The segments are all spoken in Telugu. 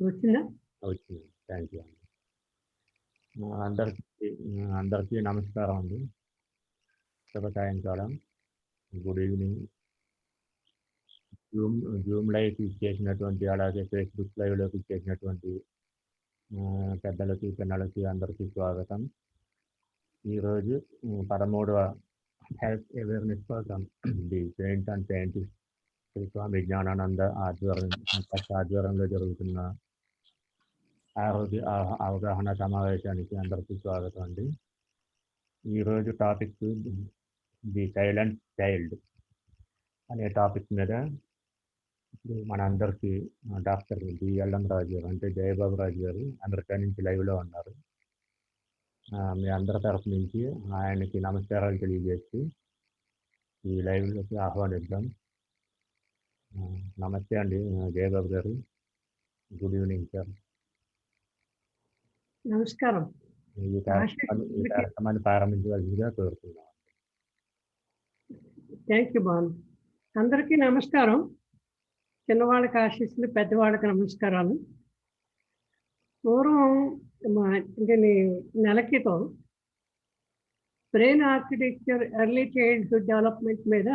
వచ్చిందా? వచ్చింది. థ్యాంక్ యూ అండి. అందరికీ అందరికీ నమస్కారం అండి. శుభ సాయంకాలం, గుడ్ ఈవినింగ్. జూమ్ జూమ్ లైవ్కి ఇచ్చేసినటువంటి, అలాగే ఫేస్బుక్ లైవ్లోకి ఇచ్చేసినటువంటి పెద్దలకి పిల్లలకి అందరికీ స్వాగతం. ఈరోజు 13వ health awareness programme the paint and scientist Shri Swami Jnanananda ఆధ్వర్యంలో జరుగుతున్న ఆరోగ్య అవగాహన సమావేశానికి అందరికీ స్వాగతం అండి. ఈరోజు టాపిక్ ది సైలెంట్ చైల్డ్ అనే టాపిక్ మీద మన అందరికీ డాక్టర్ బిఎల్ఎం రాజు గారు, అంటే జయబాబు రాజు గారు అమెరికా నుంచి లైవ్లో ఉన్నారు. మీ అందరి తరఫు నుంచి ఆయనకి నమస్కారాలు తెలియజేసి ఈ లైవ్లోకి ఆహ్వానిద్దాం. నమస్తే అండి జయబాబు గారు. Good evening sir. నమస్కారం. ఈ కార్యక్రమాన్ని ప్రారంభించవలసిందిగా కోరుతున్నాం. Thank you Bhanu. అందరికీ నమస్కారం. చిన్నవాళ్ళకి ఆశీస్సులు, పెద్దవాళ్ళకి నమస్కారాలు. పూర్వం నెల క్రితం brain architecture early childhood development మీద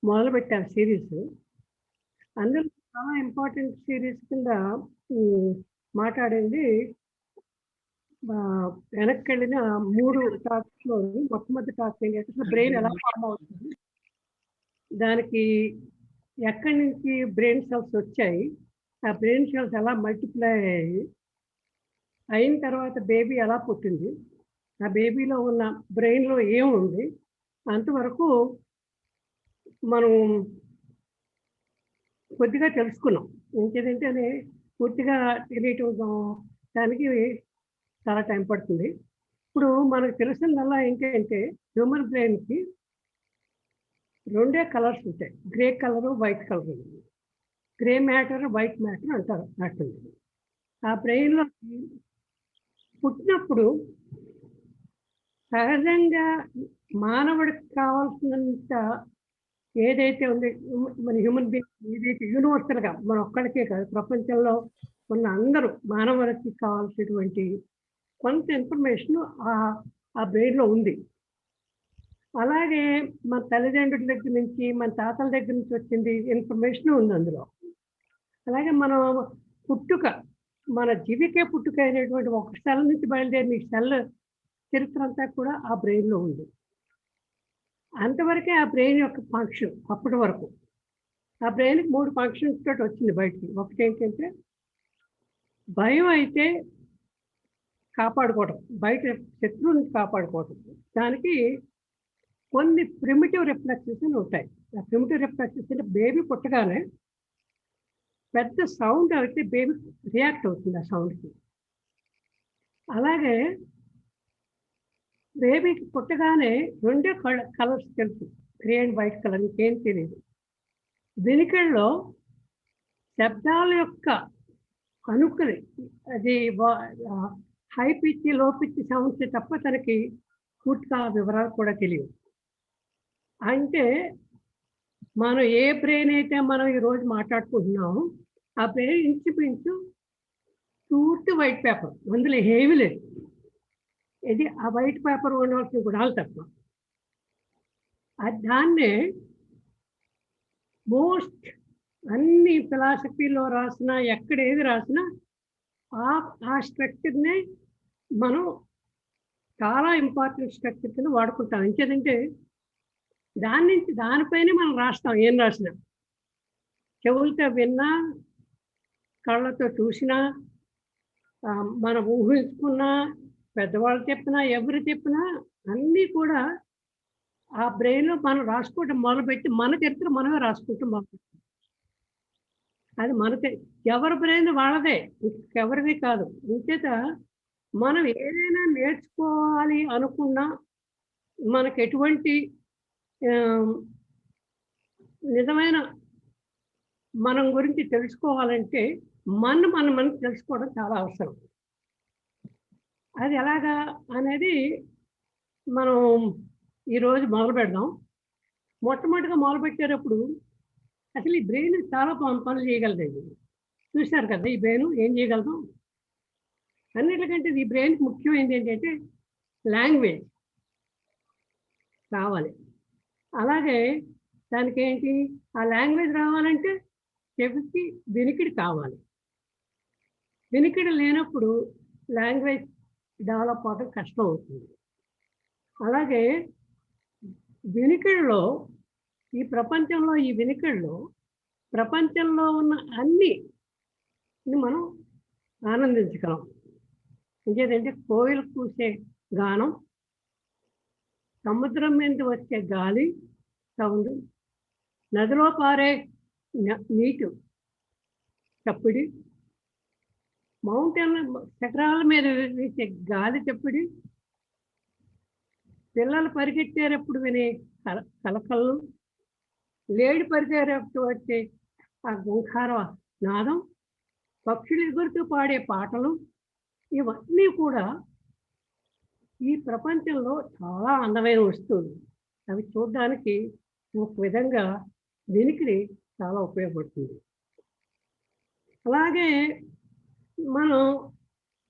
మొదలుపెట్టారు సిరీస్. అందులో చాలా ఇంపార్టెంట్ సిరీస్ కింద మాట్లాడింది వెనక్కి వెళ్ళిన 3 టాపిక్స్లో మొట్టమొదటి టాపిక్ ఏంటంటే బ్రెయిన్ ఎలా ఫామ్ అవుతుంది, దానికి ఎక్కడి నుంచి బ్రెయిన్ సెల్స్ వచ్చాయి, ఆ బ్రెయిన్ సెల్స్ ఎలా మల్టిప్లై అయ్యాయి, అయిన తర్వాత బేబీ ఎలా పుట్టింది, ఆ బేబీలో ఉన్న బ్రెయిన్లో ఏముంది, అంతవరకు మనం కొద్దిగా తెలుసుకున్నాం. ఇంకేంటంటే పూర్తిగా తెలియటం దానికి చాలా టైం పడుతుంది. ఇప్పుడు మనకు తెలిసిందల్లా ఏంటంటే హ్యూమన్ బ్రెయిన్కి 2 కలర్స్ ఉంటాయి, grey colour, white colour. Grey matter, white matter అంటారు. అట్టుంది ఆ బ్రెయిన్లో పుట్టినప్పుడు సహజంగా మానవుడికి కావాల్సినంత ఏదైతే ఉంది, మన హ్యూమన్ బీయింగ్ ఏదైతే యూనివర్సల్గా మన ఒక్కడికే కాదు, ప్రపంచంలో ఉన్న అందరూ మానవులకి కావాల్సినటువంటి కొంత ఇన్ఫర్మేషన్ ఆ బ్రెయిన్లో ఉంది. అలాగే మన తల్లిదండ్రుల దగ్గర నుంచి, మన తాతల దగ్గర నుంచి వచ్చింది ఇన్ఫర్మేషన్ ఉంది అందులో. అలాగే మనం పుట్టుక, మన జీవికే పుట్టుక అయినటువంటి ఒక సెల్ నుంచి బయలుదేరిన ఈ సెల్ చరిత్ర అంతా కూడా ఆ బ్రెయిన్లో ఉంది. అంతవరకే ఆ బ్రెయిన్ యొక్క ఫంక్షన్. అప్పటి వరకు ఆ బ్రెయిన్కి 3 ఫంక్షన్స్ తోటి వచ్చింది బయటికి. ఒకటి ఏంటంటే భయం అయితే కాపాడుకోవడం, బయట శత్రువు నుంచి కాపాడుకోవడం. దానికి కొన్ని ప్రిమిటివ్ రిఫ్లెక్సెస్ అని ఉంటాయి. ఆ ప్రిమిటివ్ రిఫ్లెక్సెస్ అంటే బేబీ పుట్టగానే పెద్ద సౌండ్ అయితే బేబీ రియాక్ట్ అవుతుంది ఆ సౌండ్కి. అలాగే బేబీకి పుట్టగానే 2 కలర్స్ తెలుసు, గ్రే అండ్ వైట్ కలర్, ఇంకేం తెలియదు. వెనుకల్లో శబ్దాల యొక్క అనుకుని అది హై పిచ్, లో పిచ్ సౌండ్స్ తప్ప తనకి పూర్తిగా వివరాలు కూడా తెలియవు. అంటే మనం ఏ బ్రెయిన్ అయితే మనం ఈరోజు మాట్లాడుకుంటున్నామో ఆ బ్రెయిన్ ఇంచుమించు పూర్తి వైట్ పేపర్, అందులో ఏమీ లేదు. ఇది ఆ వైట్ పేపర్ ఉండవలసిన గుణాలు తప్ప. దాన్నే మోస్ట్ అన్ని ఫిలాసఫీలో రాసినా, ఎక్కడ ఏది రాసినా ఆ స్ట్రక్చర్నే మనం చాలా ఇంపార్టెంట్ స్ట్రక్చర్ కింద వాడుకుంటాం. ఇంకేదంటే దానిపైనే మనం రాస్తాం. ఏం రాసినా, చెవులతో విన్నా, కళ్ళతో చూసినా, మనం ఊహించుకున్నా, పెద్దవాళ్ళు చెప్పినా, ఎవరు చెప్పినా అన్నీ కూడా ఆ బ్రెయిన్లో మనం రాసుకోవటం మొదలుపెట్టి మన చరిత్ర మనమే రాసుకుంటూ మొదలుపెట్టాం. అది ఎవరి బ్రెయిన్ వాళ్ళదే, ఎవరిది కాదు. ఇంచేత మనం ఏదైనా నేర్చుకోవాలి అనుకున్నా, మనకు ఎటువంటి నిజమైన మనం గురించి తెలుసుకోవాలంటే మనం తెలుసుకోవడం చాలా అవసరం. అది ఎలాగా అనేది మనం ఈరోజు మొదలు పెడదాం. మొట్టమొదటిగా మొదలుపెట్టేటప్పుడు అసలు ఈ బ్రెయిన్ చాలా పనులు చేయగలదండి. చూశారు కదా ఈ బ్రెయిన్ ఏం చేయగలదు. అన్నిటికంటే ఈ బ్రెయిన్కి ముఖ్యమైనది ఏంటంటే లాంగ్వేజ్ రావాలి. అలాగే దానికి ఏంటి, ఆ లాంగ్వేజ్ రావాలంటే చెవికి వినికిడి కావాలి. వినికిడి లేనప్పుడు లాంగ్వేజ్ డెవలప్ అవడం కష్టం అవుతుంది. అలాగే వినికిడిలో ఈ ప్రపంచంలో ఈ వినికిడిలో ప్రపంచంలో ఉన్న అన్ని మనం ఆనందించగలం. ఇంకేంటంటే కోయిలు కూసే గానం, సముద్రం మీద వచ్చే గాలి సౌండ్, నదిలో పారే నీటి చప్పుడి, మౌంటైన్ శిఖరాల మీద వీచే గాలి చప్పుడి, పిల్లలు పరిగెత్తేటప్పుడు వినే కలకలు, లేడి పరిగెత్తేటప్పుడు వచ్చే ఆ గుంఖార నాదం, పక్షులు ఎగురుతూ పాడే పాటలు, ఇవన్నీ కూడా ఈ ప్రపంచంలో చాలా అందమైన వస్తువులు. అవి చూడడానికి ఒక విధంగా వినికిడి చాలా ఉపయోగపడుతుంది. అలాగే మనం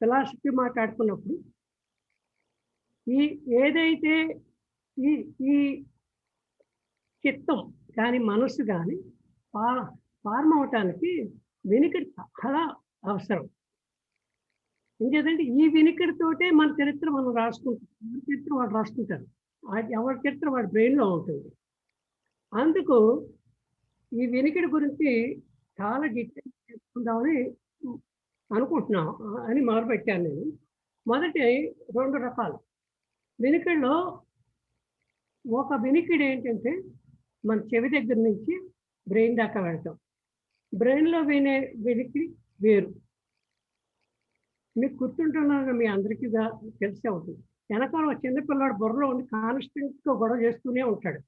ఫిలాసఫీ మాట్లాడుకున్నప్పుడు ఏదైతే ఈ ఈ చిత్తం కానీ మనస్సు కానీ ఫార్మ్ అవటానికి వినికిడి చాలా అవసరం. ఇంకేదంటే ఈ వినికిడితోటే మన చరిత్ర మనం రాసుకుంటాం. ఎవరి చరిత్ర వాడు రాసుకుంటారు, ఎవరి చరిత్ర వాడి బ్రెయిన్లో ఉంటుంది. అందుకు ఈ వినికిడి గురించి చాలా డీటెయిల్స్ తెలుసుకుందామని అనుకుంటున్నాం అని మొదలుపెట్టాను నేను. మొదటి 2 రకాలు వినికిడిలో. ఒక వినికిడి ఏంటంటే మన చెవి దగ్గర నుంచి బ్రెయిన్ దాకా వెళ్తాం. బ్రెయిన్లో వినే వినికిడి వేరు. మీకు గుర్తుంటున్నాగా మీ అందరికీ తెలిసే ఉంటుంది. వెనకాల చిన్నపిల్లాడు బుర్రలో ఉండి కాన్స్టెంట్గా గొడవ చేస్తూనే ఉంటాడు,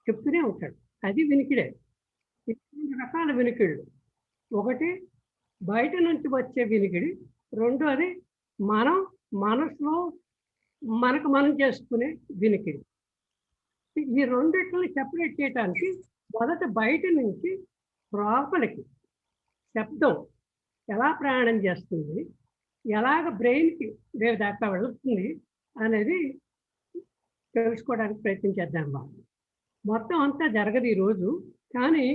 చెప్తూనే ఉంటాడు. అది వినికిడే. 2 రకాల వినికిళ్ళు. ఒకటి బయట నుంచి వచ్చే వినికిడి, రెండోది మనం మనసులో మనకు మనం చేసుకునే వినికిడి. ఈ రెండిటిని సెపరేట్ చేయడానికి మొదట బయట నుంచి లోపలికి శబ్దం ఎలా ప్రయాణం చేస్తుంది, ఎలాగ బ్రెయిన్కి వేరే దాకా వెళుతుంది అనేది తెలుసుకోవడానికి ప్రయత్నం చేద్దాం. మొత్తం అంతా జరగదు ఈరోజు, కానీ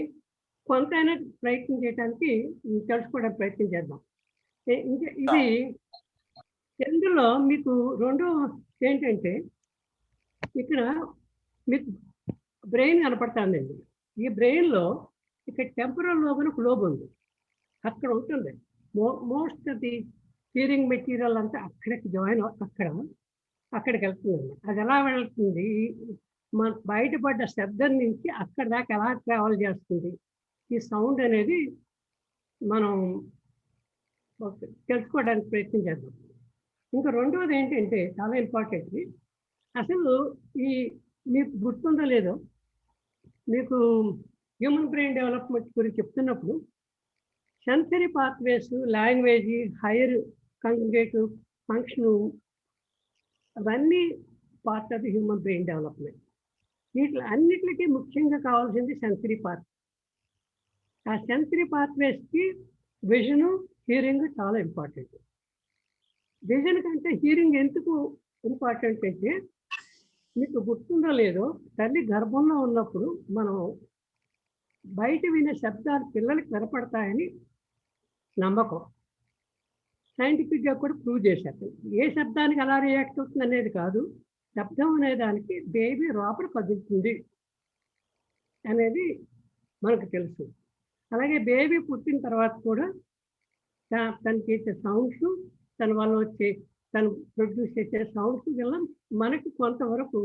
కొంతైనా ప్రయత్నం చేయడానికి తెలుసుకోవడానికి ప్రయత్నం చేద్దాం. ఇంకా ఇది ఇందులో మీకు రెండో ఏంటంటే ఇక్కడ మీకు బ్రెయిన్ కనపడుతుందండి. ఈ బ్రెయిన్లో ఇక్కడ టెంపరల్ లోబ్ అని ఒక లోబ్ ఉంది, అక్కడ ఉంటుంది. Most of the hearing material అంతా అక్కడికి జాయిన్ అక్కడికి వెళ్తుంది. అది ఎలా వెళ్తుంది, మన బయటపడ్డ శబ్దం నుంచి అక్కడ దాకా ఎలా ట్రావెల్ చేస్తుంది ఈ సౌండ్ అనేది మనం తెలుసుకోవడానికి ప్రయత్నం చేద్దాం. ఇంకా రెండవది ఏంటంటే చాలా ఇంపార్టెంట్. అసలు మీకు గుర్తుందో లేదో, మీకు హ్యూమన్ బ్రెయిన్ డెవలప్మెంట్ గురించి చెప్తున్నప్పుడు sensory pathways, language, higher cognitive function అవన్నీ part of the human brain development. వీటి అన్నిటికీ ముఖ్యంగా కావాల్సింది సెన్సరీ పాత్. ఆ సెన్సరీ పాత్వేస్కి విజను, హియరింగ్ చాలా ఇంపార్టెంట్. విజన్ కంటే హియరింగ్ ఎందుకు ఇంపార్టెంట్ అంటే, మీకు గుర్తుందో లేదో, తల్లి గర్భంలో ఉన్నప్పుడు మనం బయట వినే శబ్దాలు పిల్లలకి వినపడతాయని నమ్మకం. సైంటిఫిక్గా కూడా ప్రూవ్ చేశారు. ఏ శబ్దానికి ఎలా రియాక్ట్ అవుతుంది అనేది కాదు, శబ్దం అనే దానికి బేబీ లోపల కదులుతుంది అనేది మనకు తెలుసు. అలాగే బేబీ పుట్టిన తర్వాత కూడా తను చేసే సౌండ్స్, తన వల్ల వచ్చే తను ప్రొడ్యూస్ చేసే సౌండ్స్ వల్ల మనకి కొంతవరకు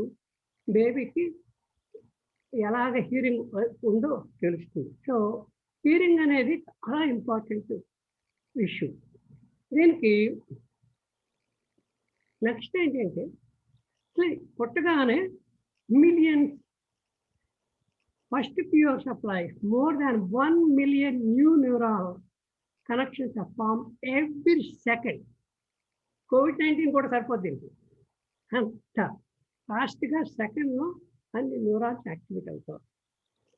బేబీకి ఎలాగ హియరింగ్ ఉందో తెలుస్తుంది. సో హియరింగ్ అనేది చాలా ఇంపార్టెంట్ ఇష్యూ. దీనికి నెక్స్ట్ ఏంటంటే, పుట్టగానే millions first pure supply more than 1 million new neural connections are form every second. COVID-19 కూడా సరిపోద్ది. అంత ఫాస్ట్గా సెకండ్లో అన్ని న్యూరాన్స్ యాక్టివేట్ అవుతాయి.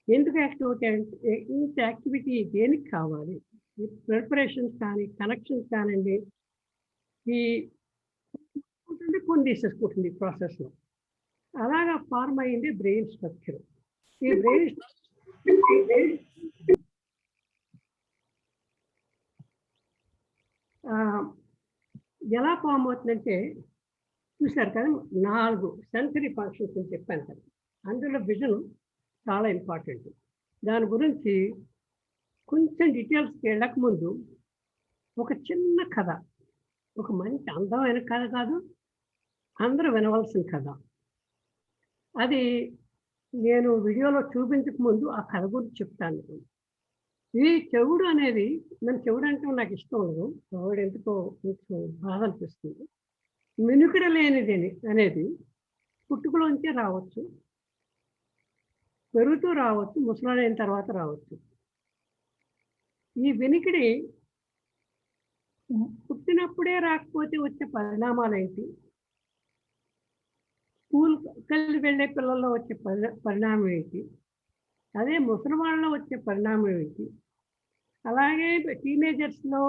ఎందుకు యాక్టివేట్ అంటే ఇంత యాక్టివిటీ దేనికి కావాలి, ఈ ప్రిపరేషన్స్ కానీ, కనెక్షన్స్ కానివ్వండి, ఈ కొన్ని తీసేసుకుంటుంది ఈ ప్రాసెస్‌లో. అలాగా ఫార్మ్ అయింది బ్రెయిన్ స్ట్రక్చర్. ఈ బ్రెయిన్ ఎలా ఫార్మ్ అవుతుందంటే చూసారు కదా 4 సెన్సరీ ఫంక్షన్స్ అని చెప్పాను కదా! అందులో విజన్ చాలా ఇంపార్టెంట్. దాని గురించి కొంచెం డీటెయిల్స్‌కి వెళ్ళకముందు ఒక చిన్న కథ. ఒక మంచి అందమైన కథ కాదు. అందరూ వినవలసిన కథ. అది నేను వీడియోలో చూపించక ముందు ఆ కథ గురించి చెప్తాను మీకు. ఈ చెవుడు అనేది నన్ను చెవుడు అంటే నాకు ఇష్టం ఉండదు. చెవుడు ఎందుకో కొంచెం బాధ అనిపిస్తుంది. మినుకిడ లేనిదని అనేది పుట్టుకలోంచే రావచ్చు. పెరుగుతూ రావచ్చు. ముసలోడైన తర్వాత రావచ్చు. ఈ వినికిడి పుట్టినప్పుడే రాకపోతే వచ్చే పరిణామాలేంటి? స్కూల్‌కెళ్ళి వెళ్ళే పిల్లల్లో వచ్చే పరిణామం ఏంటి? అదే ముసలి వాళ్ళలో వచ్చే పరిణామం ఏంటి? అలాగే టీనేజర్స్‌లో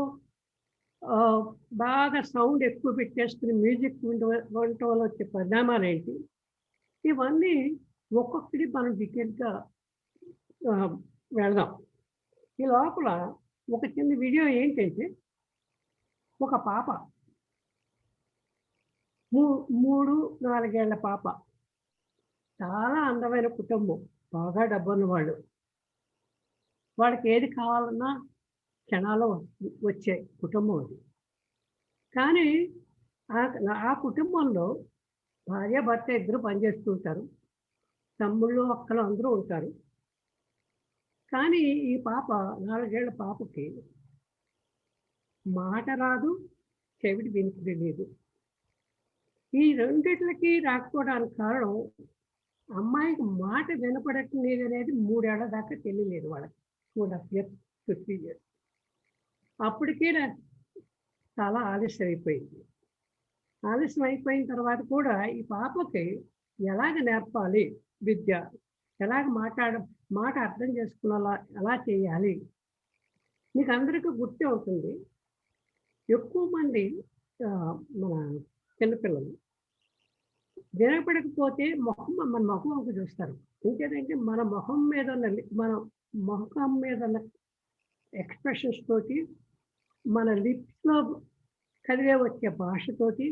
బాగా సౌండ్ ఎక్కువ పెట్టేసుకొని మ్యూజిక్ వినటం వల్ల వచ్చే పరిణామాలేంటి? ఇవన్నీ ఒక్కొక్కటి మనం డీటెయిల్‌గా వెళదాం. ఈ లోపల ఒక చిన్న వీడియో ఏంటంటే, ఒక పాప 3, 4 ఏళ్ల పాప. చాలా అందమైన కుటుంబం. బాగా డబ్బున్న వాళ్ళు. వాళ్ళకి ఏది కావాలన్నా క్షణాల్లో వచ్చే కుటుంబం అది. కానీ ఆ కుటుంబంలో భార్యాభర్త ఇద్దరు పనిచేస్తూ ఉంటారు. తమ్ముళ్ళు, అక్కలు అందరూ ఉంటారు. కానీ ఈ పాప 4 ఏళ్ల పాపకి మాట రాదు, చెవిటి వినికిడి లేదు. ఈ రెండిట్లకి రాకపోవడానికి కారణం అమ్మాయికి మాట వినపడటం లేదనేది 3 ఏళ్ల దాకా తెలియలేదు వాళ్ళకి. 2.5 ఇయర్స్, 50 ఇయర్స్. అప్పటికే చాలా ఆలస్యం అయిపోయింది. ఆలస్యం అయిపోయిన తర్వాత కూడా ఈ పాపకి ఎలాగ నేర్పాలి విద్య? ఎలాగ మాట అర్థం చేసుకునేలా ఎలా చేయాలి? మీకందరికీ గుర్తే ఉంటుంది. ఎక్కువ మంది మన చిన్నపిల్లలు వినపడకపోతే మన మొహం వంక చూస్తారు. ఇంకేంటంటే మన మొహం మీద ఉన్న ఎక్స్‌ప్రెషన్స్ తోటి, మన లిప్స్‌లో కదిలే వచ్చే భాషతోటి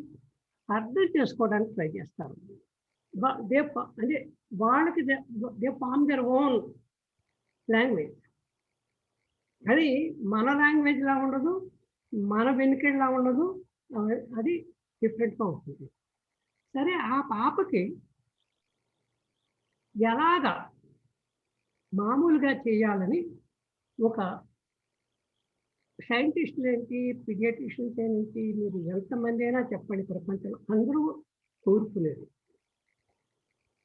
అర్థం చేసుకోవడానికి ట్రై చేస్తారు. అంటే వాళ్ళకి they form their own language. అది మన లాంగ్వేజ్‌లా ఉండదు. మన వెనుకడలా ఉండదు. అది డిఫరెంట్‌గా ఉంటుంది. సరే ఆ పాపకి ఎలాగా మామూలుగా చేయాలని ఒక సైంటిస్టులేంటి, పీడియాట్రిషియన్స్ ఏంటి, మీరు ఎంతమందైనా చెప్పండి ప్రపంచంలో అందరూ కోరుకునేది.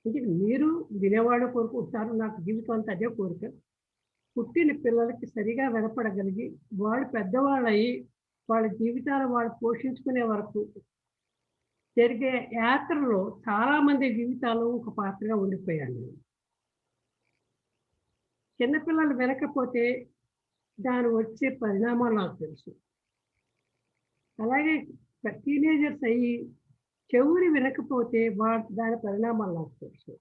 అంటే మీరు వినేవాళ్ళు కోరుకుంటున్నారు. నాకు జీవితం అంతా అదే కోరిక. పుట్టిన పిల్లలకి సరిగా వినపడగలిగి, వాళ్ళు పెద్దవాళ్ళయ్యి, వాళ్ళ జీవితాలు వాళ్ళు పోషించుకునే వరకు జరిగే యాత్రలో చాలామంది జీవితాలు ఒక పాత్రగా ఉండిపోయాను. చిన్నపిల్లలు వినకపోతే దాని వచ్చే పరిణామాలు నాకు తెలుసు. అలాగే టీనేజర్స్ అయ్యి చెవులు వినకపోతే దాని పరిణామాలు నాకు తెలుసు.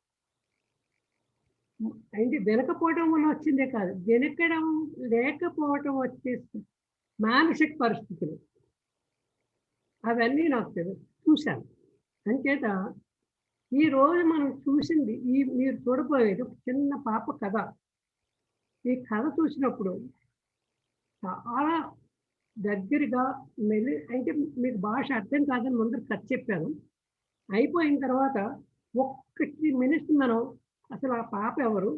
అంటే వినకపోవడం వల్ల వచ్చిందే కాదు. వినకడం లేకపోవటం వచ్చే మానసిక పరిస్థితులు. అవన్నీ నాకు చూశాను. అంచేత ఈరోజు మనం చూసింది మీరు చూడబోయేది ఒక చిన్న పాప కథ. ఈ కథ చూసినప్పుడు చాలా దగ్గరగా అంటే మీకు భాష అర్థం కాదని ముందర కథ చెప్పాను. అయిపోయిన తర్వాత ఒక్క 3 మినిట్స్ మనం అసలు ఆ పాప ఎవరు?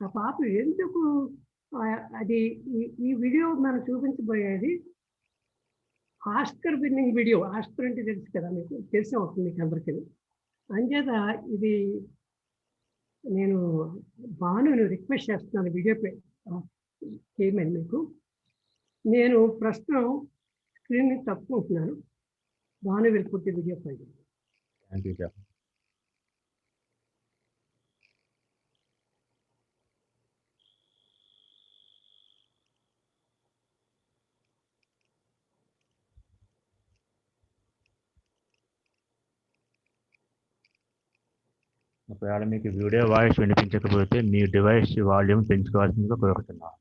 ఆ పాప ఎందుకు అది ఈ వీడియో మనం చూపించబోయేది ఆస్కార్ విన్నింగ్ వీడియో. ఆస్కార్ అంటే తెలుసు కదా మీకు. తెలిసే ఉంటుంది మీకు అందరికీను. అంచేత ఇది నేను భానుని రిక్వెస్ట్ చేస్తున్నాను వీడియో చేయమని మీకు. నేను ప్రస్తుతం స్క్రీన్‌ని తప్పుకుంటున్నాను. Bhanu will put the video for you. Thank you sir. ఒకవేళ మీకు వీడియో వాయిస్ వినిపించకపోతే మీ డివైస్ వాల్యూమ్ పెంచుకోవాల్సిందిగా కోరుతున్నాను.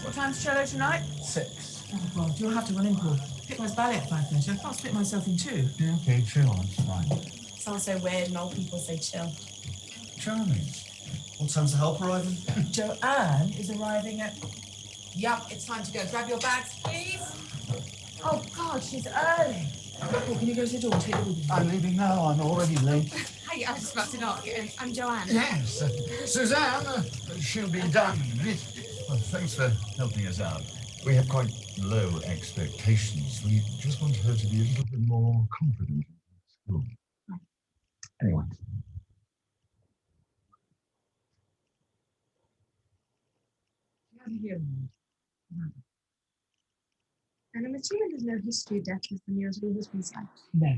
What time's cello tonight? 6. Oh, God, you'll have to run in, Paul. Pickman's ballet at 5:30. I can't split myself in two. Yeah, okay, chill, it's fine. Sounds so weird when old people say chill. Charming. What time's the help arriving? Joanne is arriving at... Yup, it's time to go. Grab your bags, please. Oh, God, she's early. Paul, can you go to the door and take the baby? I'm leaving now, I'm already late. Hey, I was just about to knock. I'm Joanne. Yes, Suzanne, she'll be done in a minute. Well, thanks for helping us out. We have quite low expectations. We just want her to be a little bit more confident in school. Anyway. And I'm assuming there's no history of death as the nearest her husband's side. No.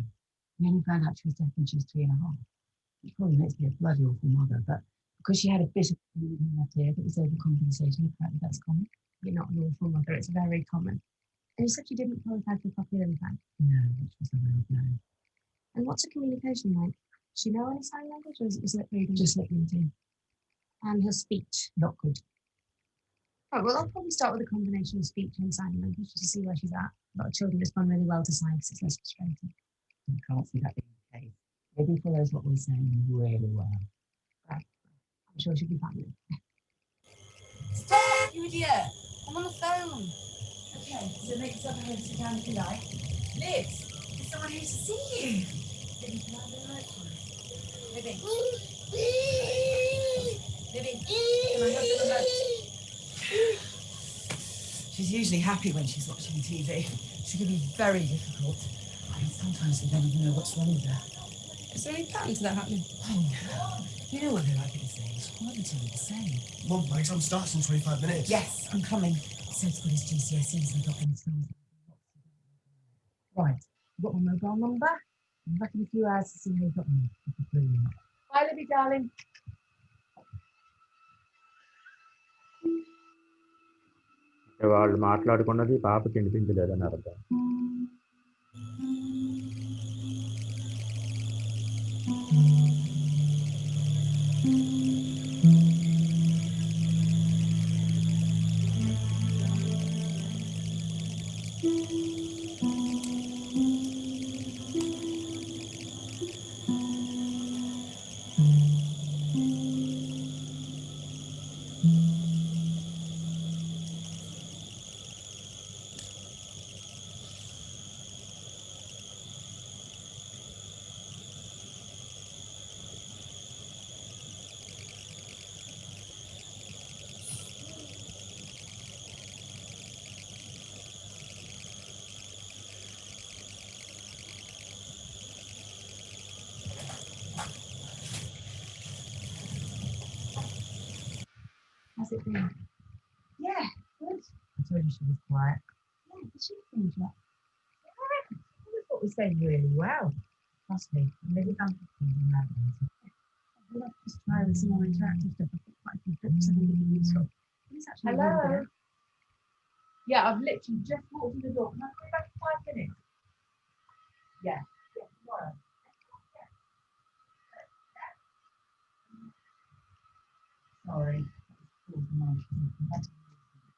We only found out she was dead when she was 3.5. It probably makes me a bloody awful mother, but because she had a bit of bleeding in that ear that was overcompensating, apparently that's common. You're not an awful mother, it's very common. And you said you didn't qualify for popular impact. No, which was a real blow. And what's her communication like? Does she know any sign language or is it reading? Just lip reading. And her speech? Not good. Right, well, I'll probably start with a combination of speech and sign language to see where she's at. A lot of children respond really well to signs, it's less frustrating. I can't see that being the case. Maybe follows what we're saying really well. Right. I'm sure she'll be fine. Stop, you idiot! I'm on the phone. Okay, so make yourself at home, sit down if you like. Liz, there's someone here to see you. Libby, can I have the light, please? Libby. Libby, can I have the remote? She's usually happy when she's watching TV. She can be very difficult. I mean, sometimes we don't even know what's wrong with her. Is there any pattern to that happening? Oh, no. You know what they're like at this age. All the two are the same. Mum, my exam starts in 25 minutes. Yes, I'm coming. Seb's got his GCSEs and got them stars. Right, you've got my mobile number. I'm back in a few hours to see how you got on. Brilliant. Bye, Libby, darling. వాళ్ళు మాట్లాడుకున్నది పాపకి వినిపించలేదని అర్థం. How's it been? Yeah, good. I told you she was quiet. Yeah, but she finished up. I thought we said really well. Trust me, I'm really comfortable in that. I'd love to just try with some more interactive stuff. I've got quite a few clips I think would be useful. It's actually Hello? really good. Yeah, I've literally just walked through the door. Can I come back in 5 minutes? Yeah. Yeah, tomorrow. Sorry.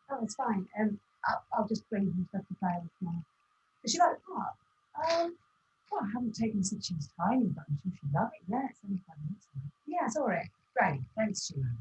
Oh, it's fine. I'll just bring some stuff to play with tomorrow. Does she like the park? Well, I haven't taken since she was tiny, but I'm sure she'll love it. Yeah, it's only 5 minutes. Yeah, it's all right. Great. Thanks, Sheila.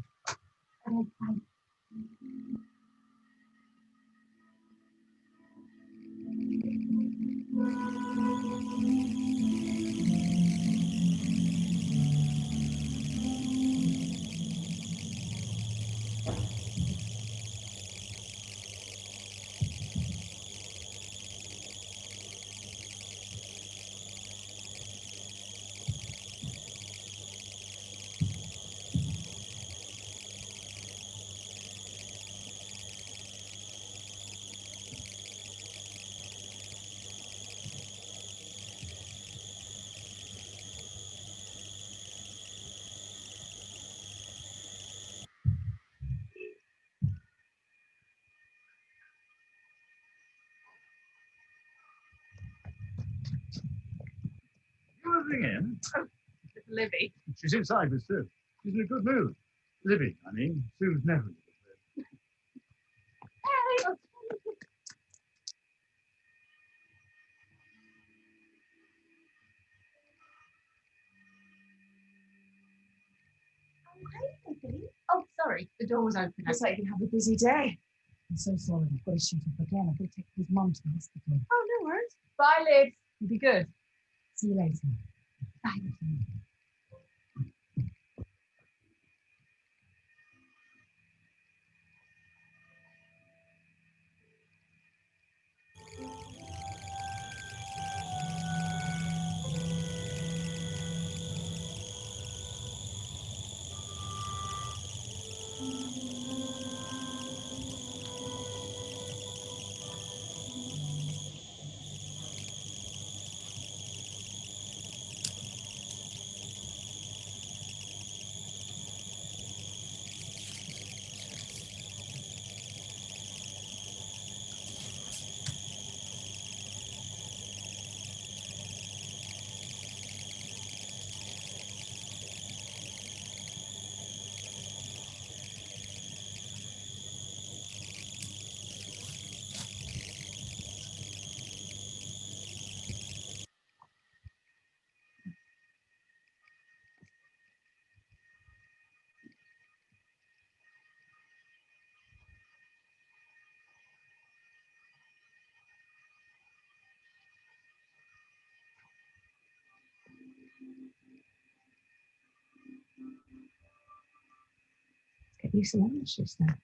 moving in? Oh, Libby. she's inside with Sue. She's in a good mood. Libby, I mean. Sue's never in a good mood. Oh, sorry. The door was open. Looks like you can have a busy day. I'm so sorry. I've got to shoot up again. I've got to take his mum to the hospital. Oh, no worries. Bye, Liv. You'll be good. See you later. Bye. Get you some oranges now.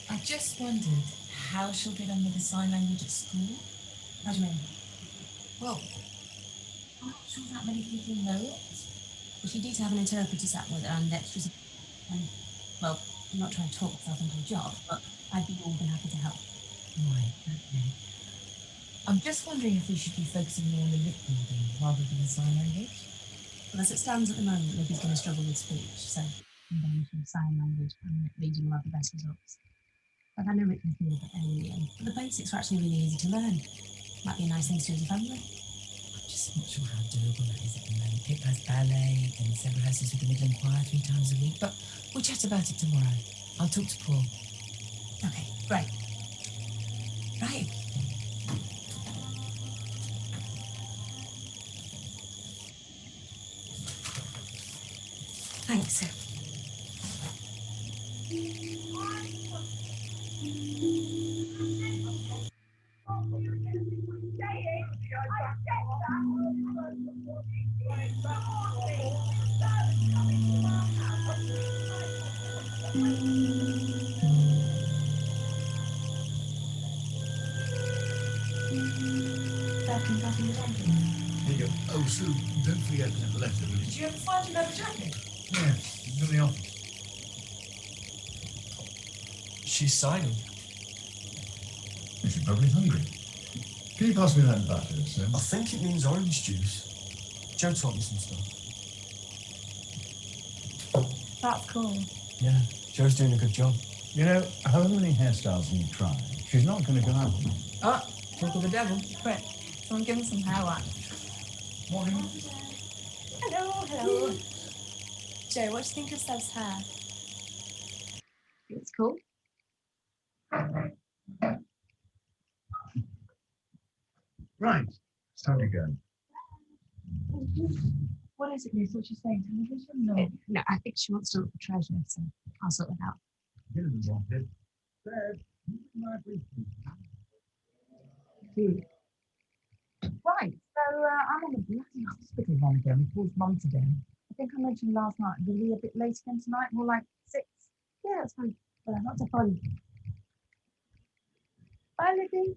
I just wondered how she'll get on with the sign language at school. How do you mean? Well, I'm not sure that many people know it. Well, she did have an interpreter sat with her, and extras. And, well, I'm not trying to talk myself into a job, but I'd be more than happy to help. Right, okay. I'm just wondering if we should be focusing more on the lip reading rather than the sign language. Well, as it stands at the moment, Libby's going to struggle with speech, so combination of sign language and lip reading will have the best results. But I know it can feel a bit alien, but the basics are actually really easy to learn. Might be a nice thing to do as a family. I'm just not sure how doable that is at the moment. Pip has ballet and Sarah rehearses with the Midland Choir 3 times a week, but we'll chat about it tomorrow. I'll talk to Paul. Okay, great. Right. Thanks. Sue, don't forget that letter. Did you ever find another jacket? Yeah, it's in the office. She's signing. She's probably hungry. Can you pass me that butter, sir? I think it means orange juice. Joe taught me some stuff. That's cool. Yeah, Joe's doing a good job. You know, however many hairstyles you try, she's not going to go out. Oh, talk of the devil. Quick, someone give him some hair wax. Morning. Hello, hello. Joe, what do you think of Seb's hair? It's cool. Right, it's time to go. What is it, Liz? What she's saying? Television? No. No, I think she wants to look for treasure, so I'll sort it out. You didn't want it. Dad, my briefcase. Right. So I'm on the bloody hospital run again. I called Mum today. I think I mentioned last night. Will be a bit late again tonight. More like 6. Yeah, that's fine. Not so fun. Bye, Libby.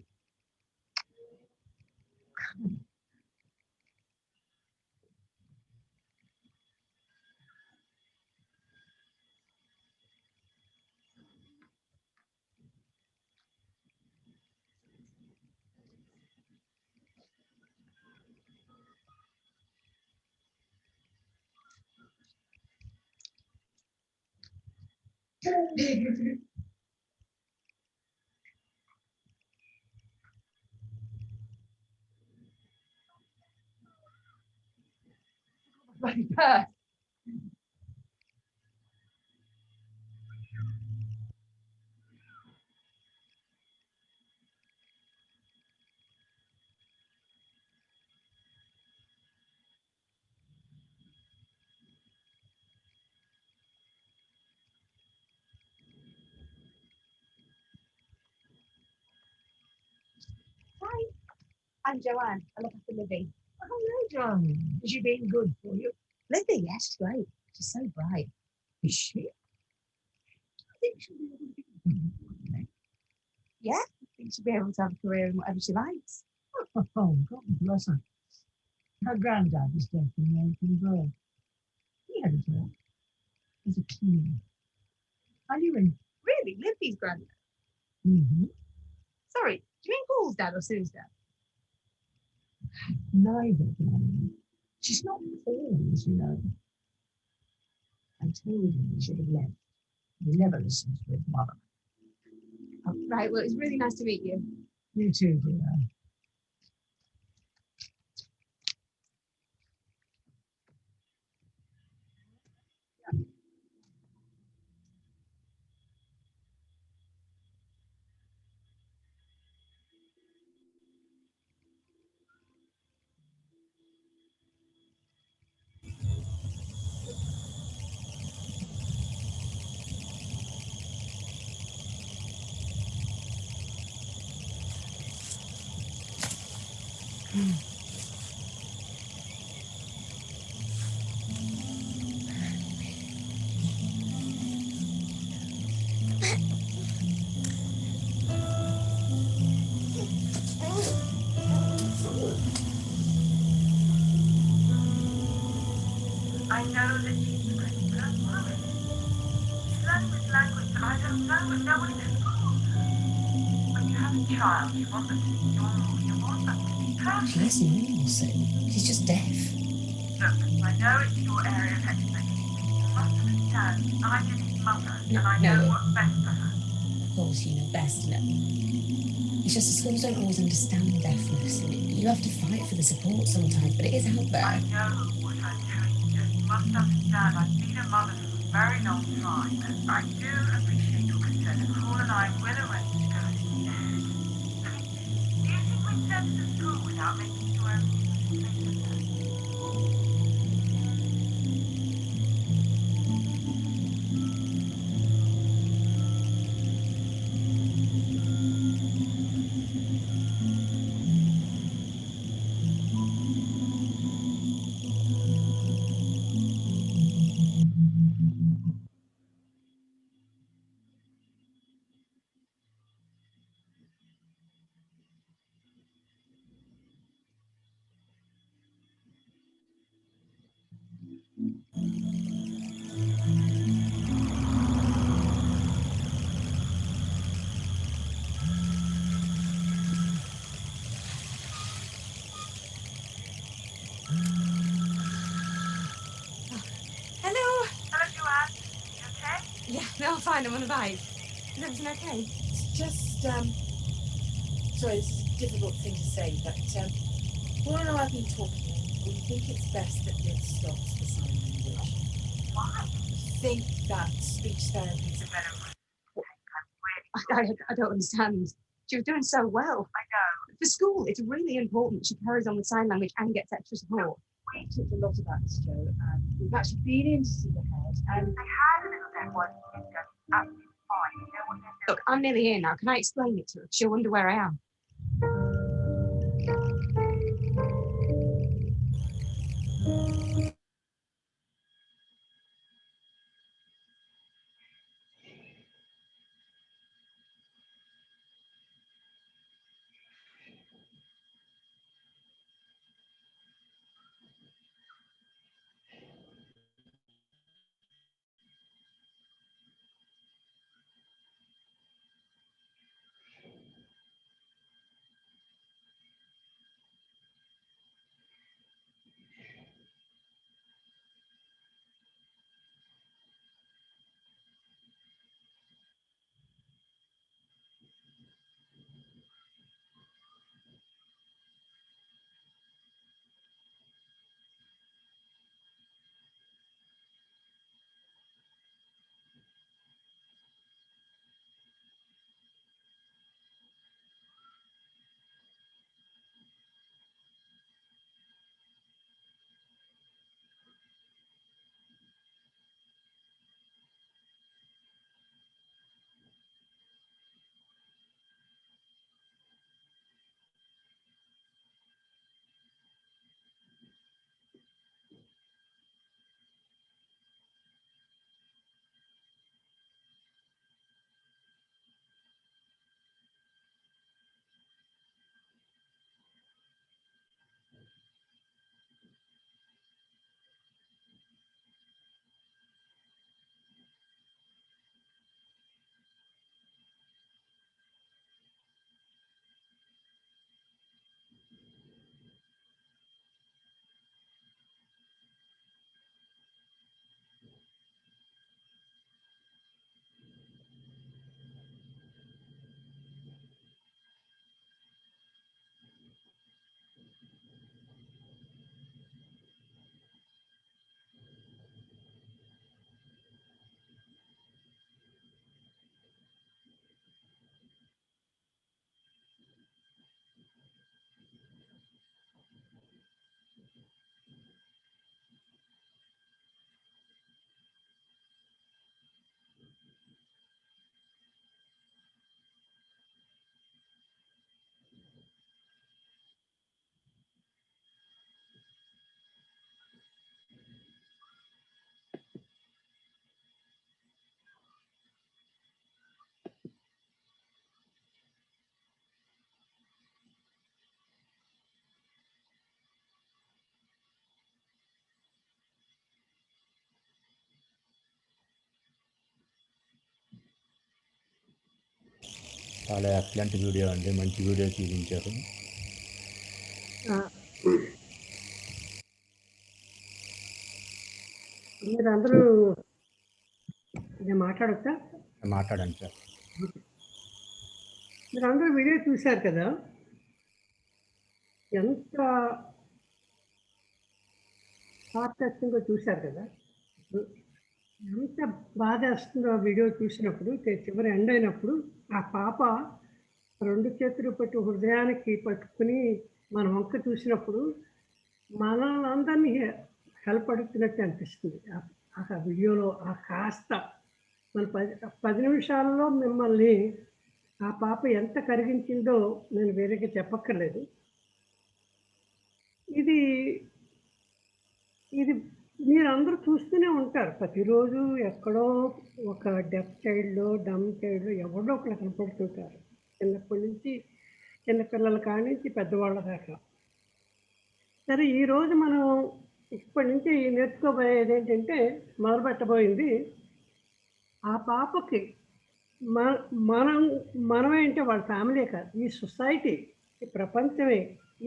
Bloody purse. Hi, I'm Joanne. I look after Libby. Hello, John. Is she being good for you? Libby, yes, she's great. She's so bright. Is she? I think she'll be able to be. Yeah, I think she'll be able to have a career in whatever she likes. Oh, God bless her. Her granddad was dead from the American Girl. He had a job. He's a cleaner. I knew him. Really? Libby's granddad? Mm-hmm. Sorry, do you mean Paul's dad or Sue's dad? Neither, darling. She's not Paul's, you know. I told him he should have left. He never listened to his mother. Oh, right, well, it's really nice to meet you. You too, dear. I know that she's a Christian, but don't worry. She's learning this language that I don't know and no one in school. When you have a child, you want them to be normal, you want them to be perfect. She's normal, Sue. She's just deaf. Look, I know it's your area of expertise, but you must understand, I'm his mother, No, and I no. know what's best for her. Of course, you know best, no. It's just the schools don't always understand deafness. And you have to fight for the support sometimes, but it is out there. I know what I'm telling you. You must understand, I've been a mother for a very long time, and I do appreciate your concern, and Paul and I will arrange to go and see her. Do you think we'd send her to school without making sure everything was safe for her? Yeah, no, I'm fine. I'm on a bike. Is everything okay? It's just, sorry, this is a difficult thing to say, but Paul and I have been talking, and we think it's best that Liv stops the sign language. Why? We think that speech therapy is a better I don't understand. She was doing so well. I know. For school, it's really important she carries on with sign language and gets extra support. We talked a lot about this, Joe, and we've actually been in to see the head, and They had a little bit working with them. Absolutely fine. You know what they're doing. Look, I'm nearly here now. Can I explain it to her? She'll wonder where I am. చాలా ఎక్సలెంట్ వీడియో అండి, మంచి వీడియో చూపించారు. మీరు అందరూ నేను మాట్లాడొచ్చా? మాట్లాడండి సార్. మీరు అందరూ వీడియో చూశారు కదా, ఎంత హార్ట్ టచింగ్గా చూశారు కదా, ఎంత బాధ వేస్తుందో ఆ వీడియో చూసినప్పుడు. చివరి ఎండ్ అయినప్పుడు ఆ పాప 2 చేతులు పట్టి హృదయానికి పట్టుకుని మన వంక చూసినప్పుడు మనల్ని అందరినీ హెల్ప్ అడుగుతున్నట్టు అనిపిస్తుంది. ఆ వీడియోలో ఆ కాస్త మన 10 నిమిషాల్లో మిమ్మల్ని ఆ పాప ఎంత కరిగించిందో నేను వేరేగా చెప్పక్కర్లేదు. ఇది ఇది మీరందరూ చూస్తూనే ఉంటారు. ప్రతిరోజు ఎక్కడో ఒక డెఫ్ చైల్డ్లో, డమ్ చైల్డ్లో ఎవరో ఒకరు కనపడుతుంటారు. చిన్నప్పటి నుంచి చిన్నపిల్లల కాడి నుంచి పెద్దవాళ్ళ దాకా. సరే, ఈరోజు మనం ఇప్పటి నుంచి నేర్చుకోబోయేది ఏంటంటే, మొదలుపెట్టబోయింది ఆ పాపకి మనమేంటే వాళ్ళ ఫ్యామిలీ కాదు, ఈ సొసైటీ, ఈ ప్రపంచమే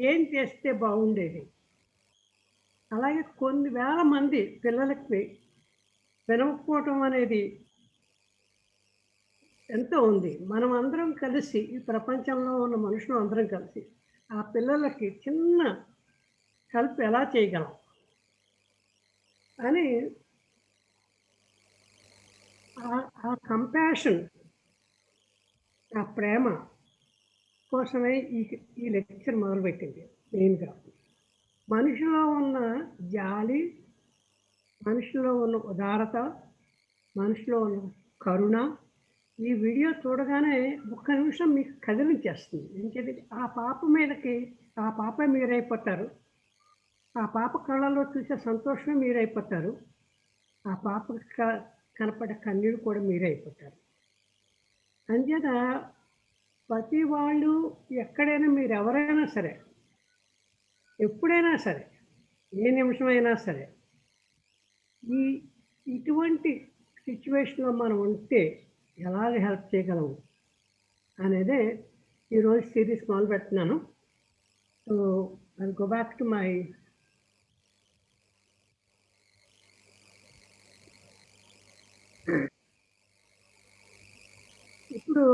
ఏం చేస్తే బాగుండేది. అలాగే కొన్ని వేల మంది పిల్లలకి వినకపోవటం అనేది ఎంతో ఉంది. మనం అందరం కలిసి ఈ ప్రపంచంలో ఉన్న మనుషులు అందరం కలిసి ఆ పిల్లలకి చిన్న హెల్ప్ ఎలా చేయగలం అని ఆ కంపాషన్, ఆ ప్రేమ కోసమే ఈ లెక్చర్ మొదలుపెట్టింది. మెయిన్గా మనిషిలో ఉన్న జాలి, మనిషిలో ఉన్న ఉదారత, మనిషిలో ఉన్న కరుణ ఈ వీడియో చూడగానే ఒక్క నిమిషం మీకు కదిలించేస్తుంది. ఎందుకంటే ఆ పాప మీదకి ఆ పాప మీరైపోతారు. ఆ పాప కళ్ళల్లో చూసే సంతోషమే మీరైపోతారు. ఆ పాప కనపడే కన్నీరు కూడా మీరే అయిపోతారు. అంచేత ప్రతి వాళ్ళు ఎక్కడైనా మీరు ఎవరైనా సరే, ఎప్పుడైనా సరే, ఏ నిమిషమైనా సరే ఇటువంటి సిచ్యువేషన్లో మనం ఉంటే ఎలాగ హెల్ప్ చేయగలము అనేదే ఈరోజు సిరీస్ మొదలు పెడుతున్నాను. So I go back to my ఇప్పుడు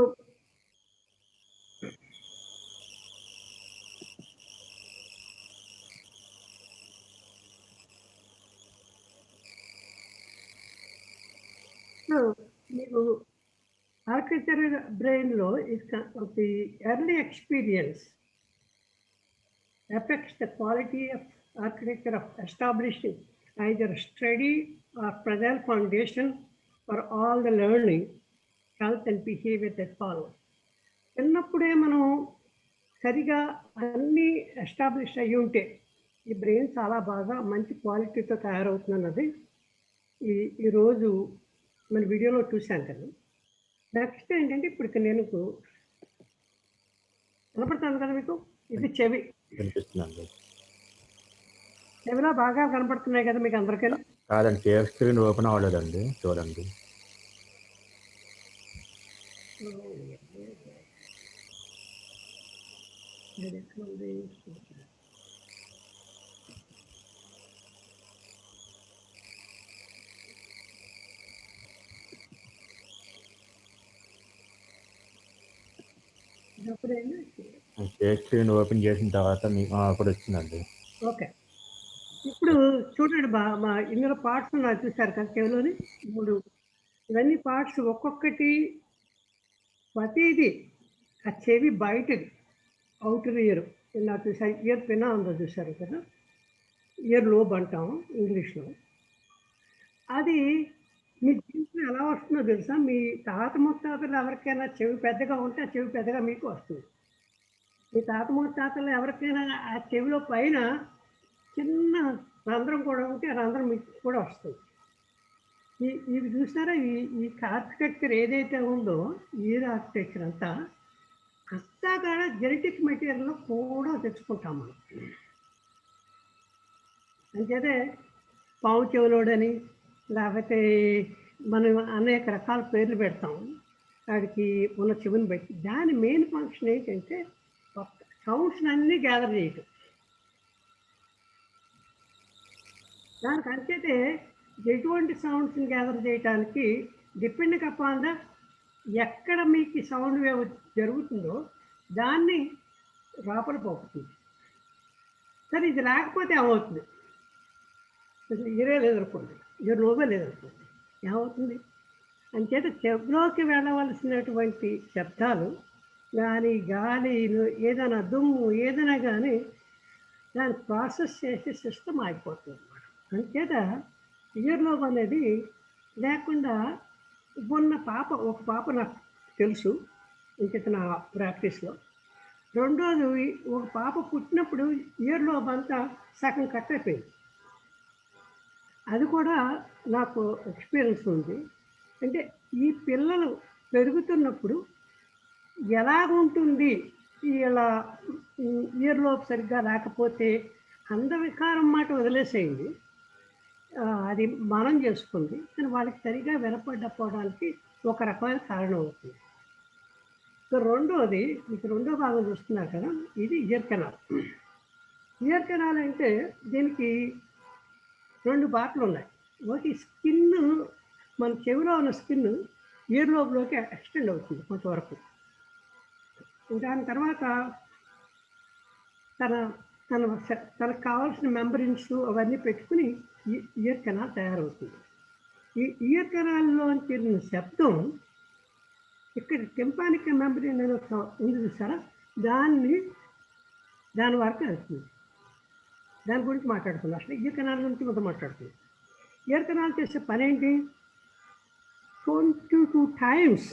మీకు ఆర్కిటెక్చర్ బ్రెయిన్లో the early experience affects the quality of architecture of establishing either a steady or fragile foundation for all the learning, health and behavior that follow. చిన్నప్పుడే మనం సరిగా అన్నీ ఎస్టాబ్లిష్ అయ్యి ఉంటే ఈ బ్రెయిన్ చాలా బాగా మంచి క్వాలిటీతో తయారవుతున్నది ఈరోజు మన వీడియోలో చూశాను కదా. నెక్స్ట్ ఏంటంటే ఇప్పుడు నేను కనపడుతుంది కదా మీకు, ఇది చెవి. చెవిలో బాగా కనపడుతున్నాయి కదా మీకు అందరికీ? కాదండి, సేఫ్ స్క్రీన్ ఓపెన్ అవ్వలేదండి, చూడండి. సేఫ్ స్క్రీన్ ఓపెన్ చేసిన తర్వాత అప్పుడు వచ్చిందండి. ఓకే, ఇప్పుడు చూడండి మా ఇందులో పార్ట్స్ నాకు చూసారు కదా చెవిలోని 3. ఇవన్నీ పార్ట్స్ ఒక్కొక్కటి ప్రతిదీ ఆ చెవి బయటది అవుటర్ ఇయర్ నాకు చూసారు. ఇయర్ పిన్న ఉందో చూసారు కదా, ఇయర్ లోబ్ అంటాం ఇంగ్లీష్లో. అది మీ జీవితంలో ఎలా వస్తుందో తెలుసా? మీ తాత ముత్తాతలు ఎవరికైనా చెవి పెద్దగా ఉంటే ఆ చెవి పెద్దగా మీకు వస్తుంది. మీ తాత ముత్తాతలు ఎవరికైనా ఆ చెవిలో పైన చిన్న రంధ్రం కూడా ఉంటే ఆ రంధ్రం మీకు కూడా వస్తుంది. ఇవి చూసారా? ఈ ఆర్కిటెక్చర్ ఏదైతే ఉందో ఇయర్ ఆర్కిటెక్చర్ అంతా కూడా జెనెటిక్ మెటీరియల్ కూడా తెచ్చుకుంటాం మనం. అంచేతే పావు చెవులోడని లేకపోతే మనం అనేక రకాల పేర్లు పెడతాం వాడికి ఉన్న చెవిని బట్టి. దాని మెయిన్ ఫంక్షన్ ఏంటంటే సౌండ్స్ అన్నీ గ్యాదర్ చేయటం. దానికి అంచేతే ఎటువంటి సౌండ్స్ని గ్యాదర్ చేయడానికి డిపెండింగ్ అపాన్ ద ఎక్కడ మీకు సౌండ్ వేవ్ జరుగుతుందో దాన్ని లోపల పోతుంది. సరే ఇది లేకపోతే ఏమవుతుంది? ఇయరే లేదనుకోండి, ఇయర్ లోబే లేదనుకోండి, ఏమవుతుంది? అంచేత చెవిలోకి వెళ్ళవలసినటువంటి శబ్దాలు కానీ గాలి ఏదైనా దుమ్ము ఏదైనా కానీ దాన్ని ప్రాసెస్ చేసి సిస్టమ్ ఆగిపోతుంది అన్నమాట. అంచేత ఇయర్ లోబ్ అనేది లేకుండా ఒక పాప నాకు తెలుసు ఇంకైతే నా ప్రాక్టీస్లో. రెండోది ఒక పాప పుట్టినప్పుడు ఇయర్ లోబ్ అంతా సగం కట్ అయిపోయింది. అది కూడా నాకు ఎక్స్పీరియన్స్ ఉంది. అంటే ఈ పిల్లలు పెరుగుతున్నప్పుడు ఎలాగుంటుంది ఇలా ఇయర్ లోబ్ సరిగ్గా లేకపోతే అందవికారం మాట వదిలేసేయండి, అది మనం చేసుకుంది కానీ వాళ్ళకి సరిగా వినపడకపోవడానికి ఒక రకమైన కారణం అవుతుంది. సో రెండోది మీకు రెండో భాగం చూస్తున్నారు కదా, ఇది ఇయర్ కెనాల్. ఇయర్ కెనాల్ అంటే దీనికి 2 పార్ట్లు ఉన్నాయి. ఒకటి స్కిన్, మన చెవిలో ఉన్న స్కిన్ ఇయర్ లోపలోకి ఎక్స్టెండ్ అవుతుంది కొంతవరకు. దాని తర్వాత తనకు కావాల్సిన మెంబ్రెన్స్ అవన్నీ పెట్టుకుని ఇయర్ కెనాల్ తయారవుతుంది. ఈ ఇయర్ కెనాల్లోంచి వెళ్ళిన శబ్దం ఇక్కడ టింపానిక్ మెంబ్రెన్ అనేది ఉంది చూసారా, దాని వరకు వెళ్తుంది. దాని గురించి మాట్లాడుతుంది. అసలు ఇయర్ కెనాల్ గురించి మొత్తం మాట్లాడుతుంది. ఇయర్ కెనాల్ చేసే పని ఏంటి? 22 times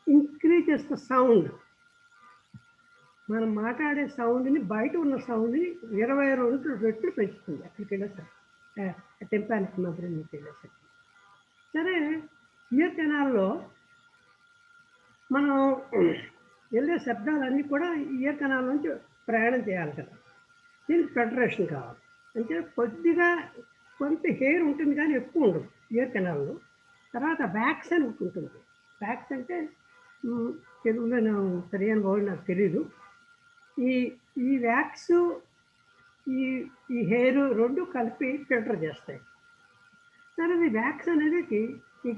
ఇంక్రీజెస్ ద సౌండ్. మనం మాట్లాడే సౌండ్ని, బయట ఉన్న సౌండ్ని 22 రెట్లు పెంచుతుంది. అక్కడికి వెళ్ళేసరికి టింపానిక్ మెంబ్రెన్కి వెళ్ళేసరికి. సరే, ఇయర్ కెనాల్లో మనం వెళ్ళే శబ్దాలన్నీ కూడా ఇయర్ కెనాల్ నుంచి ప్రయాణం చేయాలి కదా. దీనికి ఫెడరేషన్ కావాలి. అంటే కొద్దిగా కొంత హెయిర్ ఉంటుంది కానీ ఎక్కువ ఉండదు ఇయర్ కెనాల్లో. తర్వాత వ్యాక్స్ అని ఉంటుంది. వ్యాక్స్ అంటే తెలుగులో సరైన వర్డ్ నాకు తెలీదు. ఈ వ్యాక్స్ ఈ హెయిర్ రెండు కలిపి ఫిల్టర్ చేస్తాయి. తర్వాత ఈ వ్యాక్స్ అనేది ఈ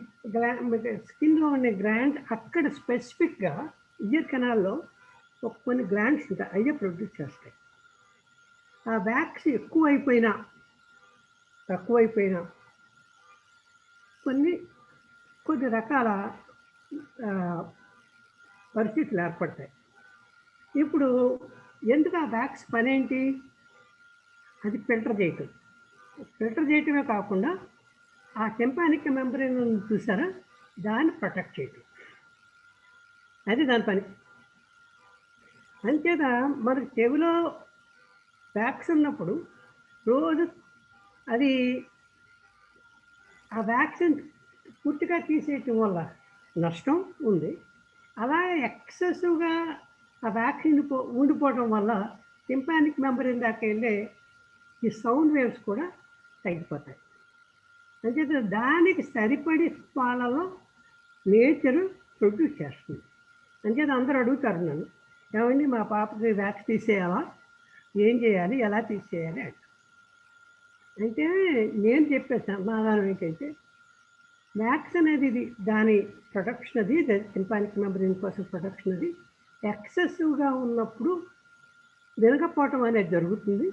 స్కిన్లో ఉండే గ్లాండ్ అక్కడ స్పెసిఫిక్గా ఇయర్ కెనాల్లో కొన్ని గ్లాండ్స్ ఉంటాయి, అయ్యే ప్రొడ్యూస్ చేస్తాయి. ఆ వ్యాక్స్ ఎక్కువైపోయినా తక్కువైపోయినా కొన్ని రకాల పరిస్థితులు ఏర్పడతాయి. ఇప్పుడు ఎందుకు ఆ వ్యాక్స్ పని ఏంటి? అది ఫిల్టర్ చేయటం. ఫిల్టర్ చేయటమే కాకుండా ఆ టింపానిక్ మెంబ్రెన్ చూసారా, దాన్ని ప్రొటెక్ట్ చేయటం, అది దాని పని. అంతేత మనకు చెవిలో వ్యాక్స్ ఉన్నప్పుడు రోజు అది ఆ వ్యాక్సిన్ పూర్తిగా తీసేయటం వల్ల నష్టం ఉంది. అలాగే ఎక్సెసివ్గా ఆ వ్యాక్సిన్ ఉండిపోవడం వల్ల టింపానిక్ మెంబ్రెన్ దాకా వెళ్ళే ఈ సౌండ్ వేవ్స్ కూడా తగ్గిపోతాయి. అంచేత దానికి సరిపడి వాళ్ళలో నేచర్ ప్రొడ్యూస్ చేస్తుంది. అంచేత అందరూ అడుగుతారు నన్ను, ఏమండి మా పాపకి వ్యాక్స్ తీసేయాలా, ఏం చేయాలి, ఎలా తీసేయాలి అంటే. అంటే నేను చెప్పే సమాధానం ఏంటంటే, వ్యాక్స్ అనేది దాని ప్రొటెక్షన్, అది టింపానిక్ మెంబ్రెన్ కోసం ప్రొటెక్షన్. అది ఎక్సెసివ్గా ఉన్నప్పుడు వినకపోవటం అనేది జరుగుతుంది.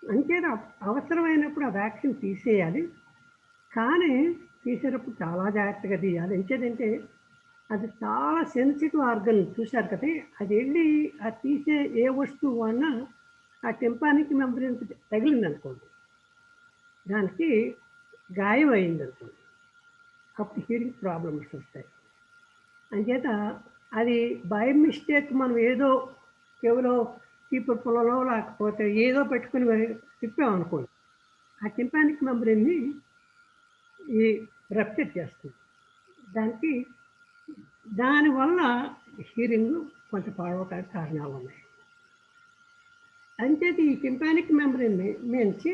అంటే అవసరమైనప్పుడు ఆ వ్యాక్సిన్ తీసేయాలి, కానీ తీసేటప్పుడు చాలా జాగ్రత్తగా తీయాలి. ఎంచేదంటే అది చాలా సెన్సిటివ్ ఆర్గన్, చూశారు కదా. అది వెళ్ళి ఆ తీసే ఏ వస్తువు అన్నా ఆ టింపానిక్ మెంబ్రెన్కి తగిలింది అనుకోండి, దానికి గాయం అయింది అనుకోండి, అప్పుడు హీరింగ్ ప్రాబ్లమ్స్ వస్తాయి. అంచేత అది బై మిస్టేక్ మనం ఏదో కేవలం చీపురు పొలలో లేకపోతే ఏదో పెట్టుకుని తిప్పామనుకోండి, ఆ టింపానిక్ మెంబ్రెన్ని ఈ రప్చర్ చేస్తుంది. దానివల్ల హీరింగ్ కొంత పాడవటానికి కారణాలు ఉన్నాయి. అంచేత ఈ టింపానిక్ మెంబ్రెన్ నుంచి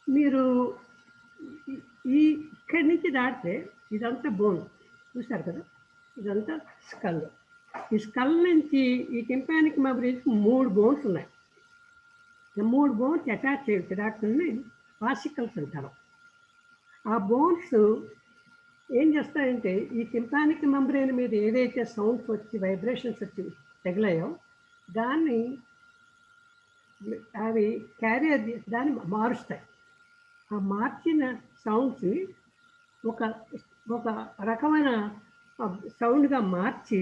మీరు ఇక్కడి నుంచి దాటితే ఇదంతా బోన్, చూశారు కదా, ఇదంతా స్కల్. ఈ స్కల్ నుంచి ఈ టింపానిక్ మెంబ్రెన్కి 3 బోన్స్ ఉన్నాయి. ఈ 3 బోన్స్ అటాచ్ చేయొచ్చు. దాంట్లో పార్సికల్స్ అంటారు. ఆ బోన్స్ ఏం చేస్తాయంటే ఈ టింపానిక్ మెంబ్రెన్ మీద ఏదైతే సౌండ్స్ వచ్చి వైబ్రేషన్స్ వచ్చి తగిలాయో దాన్ని అవి క్యారియర్ దాన్ని మారుస్తాయి. ఆ మార్చిన సౌండ్స్ని ఒక రకమైన సౌండ్గా మార్చి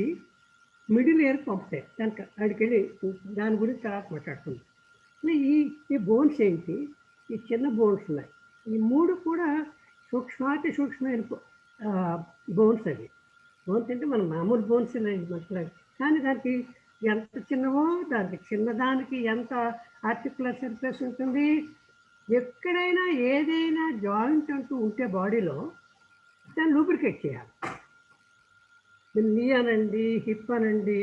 మిడిల్ ఇయర్ పంపుతాయి. అక్కడికి వెళ్ళి దాని గురించి తర్వాత మాట్లాడుతుంది. ఈ బోన్స్ ఏంటి? ఈ చిన్న బోన్స్ ఉన్నాయి. ఈ 3 కూడా సూక్ష్మాతి సూక్ష్మమైన బోన్స్. అవి బోన్స్ అంటే మనం మామూలు బోన్స్ మాట్లాడాలి, కానీ దానికి ఎంత చిన్నవో, దానికి చిన్నదానికి ఎంత ఆర్టికులర్ సర్ఫేస్ ఉంటుంది. ఎక్కడైనా ఏదైనా జాయింట్ అంటూ ఉంటే బాడీలో దాన్ని లూబ్రికేట్ చేయాలి. నీ అనండి, హిప్ అనండి,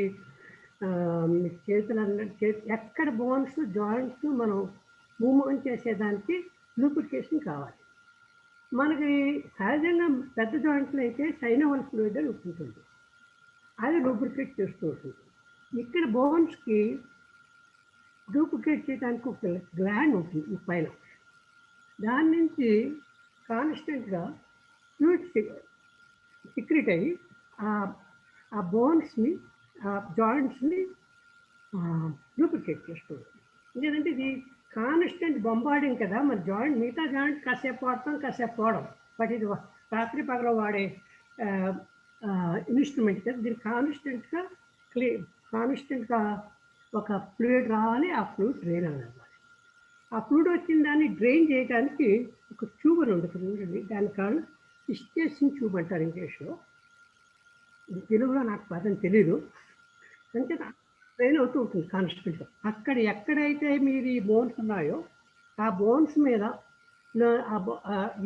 చేతులు అనండి, ఎక్కడ బోన్స్ జాయింట్స్ మనం మూవ్మెంట్ చేసేదానికి లూబ్రికేషన్ కావాలి. మనకి సహజంగా పెద్ద జాయింట్లు అయితే సైనోవల్ ఫ్లూయిడ్ అని ఉంటుంది, అది లూబ్రికేట్ చేస్తూ ఉంటుంది. ఇక్కడ బోన్స్కి డూప్లికేట్ చేయడానికి ఒక గ్లాండ్ ఉంటుంది ఈ పైన. దాని నుంచి కాన్స్టెంట్గా ఫ్లూయిడ్ సిక్రెట్ అయ్యి ఆ బోన్స్ని, ఆ జాయింట్స్ని డూప్లికేట్ చేస్తుంది. ఎందుకంటే ఇది కాన్స్టెంట్ బొంబార్డింగ్ కదా, మరి జాయింట్ మిగతా జాయింట్ కాసేపు వాడతాం, కాసేపు పోవడం. బట్ ఇది రాత్రి పగల వాడే ఇన్స్ట్రుమెంట్ కదా, దీన్ని కాన్స్టెంట్గా ఒక ఫ్లూయిడ్ రావాలి, ఆ ఫ్లూయిడ్ డ్రైన్ అవ్వాలి. ఆ ఫ్లూయిడ్ వచ్చిన దాన్ని డ్రైన్ చేయడానికి ఒక ట్యూబ్ అని ఉంటుంది, దాని కాళ్ళు ఇస్టేషన్ ట్యూబ్ అంటారు ఇంగ్లీష్లో. తెలుగులో నాకు పదం తెలీదు. అంటే డ్రైన్ అవుతూ ఉంటుంది కాన్స్టెంట్గా. ఎక్కడైతే మీరు ఈ బోన్స్ ఉన్నాయో ఆ బోన్స్ మీద